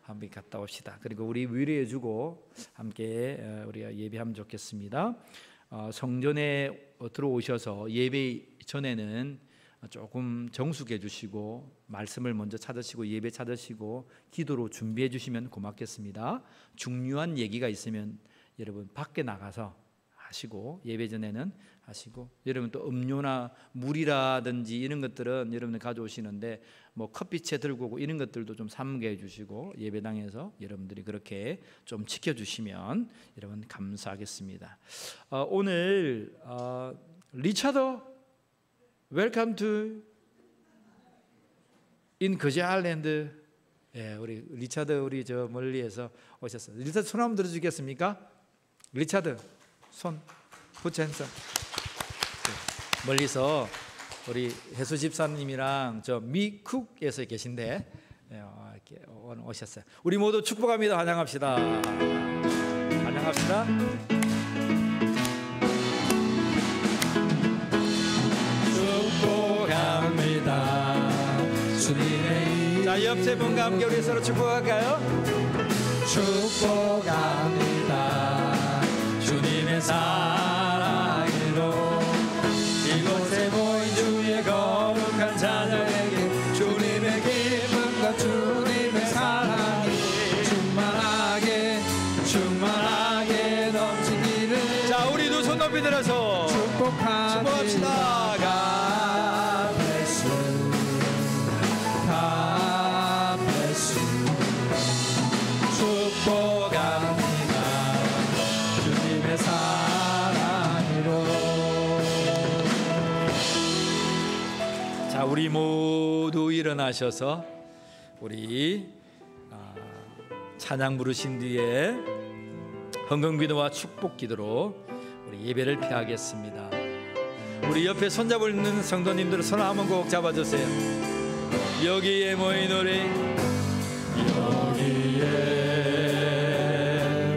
함께 갔다 옵시다. 그리고 우리 위로해 주고 함께 우리가 예배하면 좋겠습니다. 성전에 들어오셔서 예배 전에는 조금 정숙해 주시고 말씀을 먼저 찾으시고 예배 찾으시고 기도로 준비해 주시면 고맙겠습니다. 중요한 얘기가 있으면 여러분 밖에 나가서 하시고 예배 전에는 하시고 여러분 또 음료나 물이라든지 이런 것들은 여러분들 가져오시는데 뭐 커피채 들고 오고 이런 것들도 좀 삼게 해주시고 예배당에서 여러분들이 그렇게 좀 지켜주시면 여러분 감사하겠습니다. 오늘 리차드 웰컴 투 인 거제 아일랜드. 예, 우리 리차드 우리 저 멀리에서 오셨어요. 리차드 손 한번 들어주겠습니까? 리차드 손 부처 핸섬. 멀리서 우리 해수 집사님이랑 저 미쿡에서 계신데 이렇게 오셨어요. 우리 모두 축복합니다. 환영합시다. 환영합시다. 축복합니다. 주님의 자 옆에 분과 함께 우리 서로 축복할까요? 축복합니다. 주님의 사랑으로 이곳에 모인 주의 거룩한 자녀에게 주님의 기쁨과 주님의 사랑이 충만하게 넘치기를. 자 우리 두 손 높이 들어서 축복합시다. 우리 모두 일어나셔서 우리 찬양 부르신 뒤에 헌금기도와 축복기도로 우리 예배를 폐하겠습니다. 우리 옆에 손잡고 있는 성도님들 손 한번 꼭 잡아주세요. 여기에 모인 우리, 여기에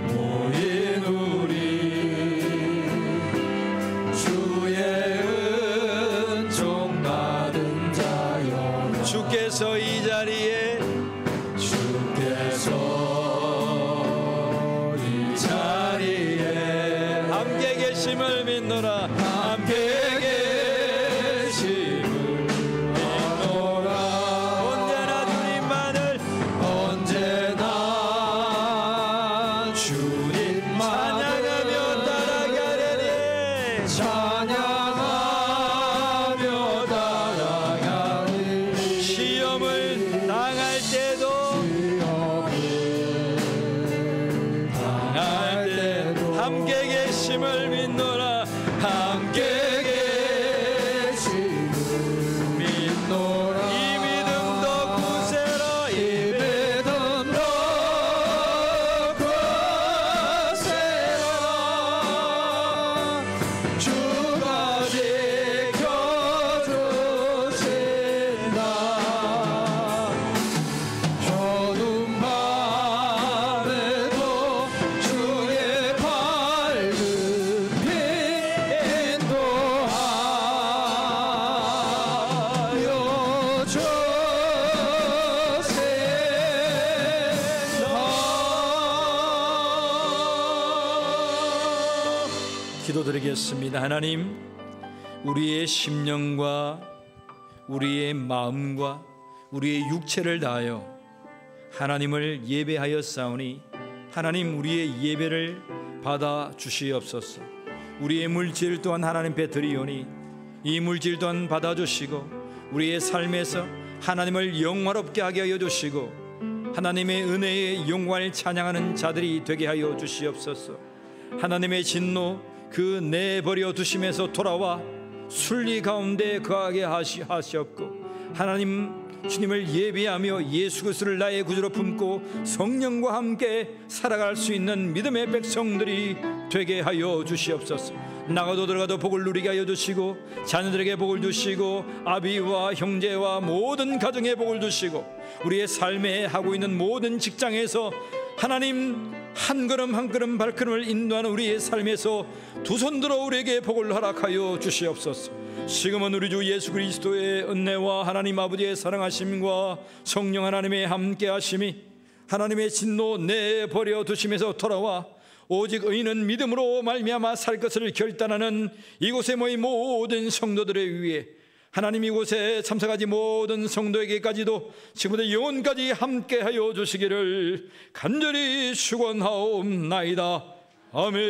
모인 우리, 주의 은총 받은 자여, 주께서 이 자리에, 주께서 이 자리에 함께 계심을 믿노라, 함께 기도드리겠습니다. 하나님, 우리의 심령과 우리의 마음과 우리의 육체를 다하여 하나님을 예배하였사오니 하나님, 우리의 예배를 받아 주시옵소서. 우리의 물질 또한 하나님께 드리오니 이 물질 또한 받아주시고 우리의 삶에서 하나님을 영화롭게 하게 하여 주시고 하나님의 은혜의 영광을 찬양하는 자들이 되게 하여 주시옵소서. 하나님의 진노 그 내버려 두심에서 돌아와 순리 가운데 거하게 하시옵고, 하나님 주님을 예배하며 예수 그리스도를 나의 구주로 품고 성령과 함께 살아갈 수 있는 믿음의 백성들이 되게 하여 주시옵소서. 나가도 들어가도 복을 누리게 하여 주시고 자녀들에게 복을 주시고 아비와 형제와 모든 가정에 복을 주시고 우리의 삶에 하고 있는 모든 직장에서 하나님 한 걸음 한 걸음 발걸음을 인도하는 우리의 삶에서 두 손 들어 우리에게 복을 허락하여 주시옵소서. 지금은 우리 주 예수 그리스도의 은혜와 하나님 아버지의 사랑하심과 성령 하나님의 함께하심이 하나님의 진노 내버려 두심에서 돌아와 오직 의인은 믿음으로 말미암아 살 것을 결단하는 이곳에 모인 모든 성도들을 위해 하나님 이곳에 참석하지 모든 성도에게까지도 지금부터 영원까지 함께하여 주시기를 간절히 축원하옵나이다. 아멘.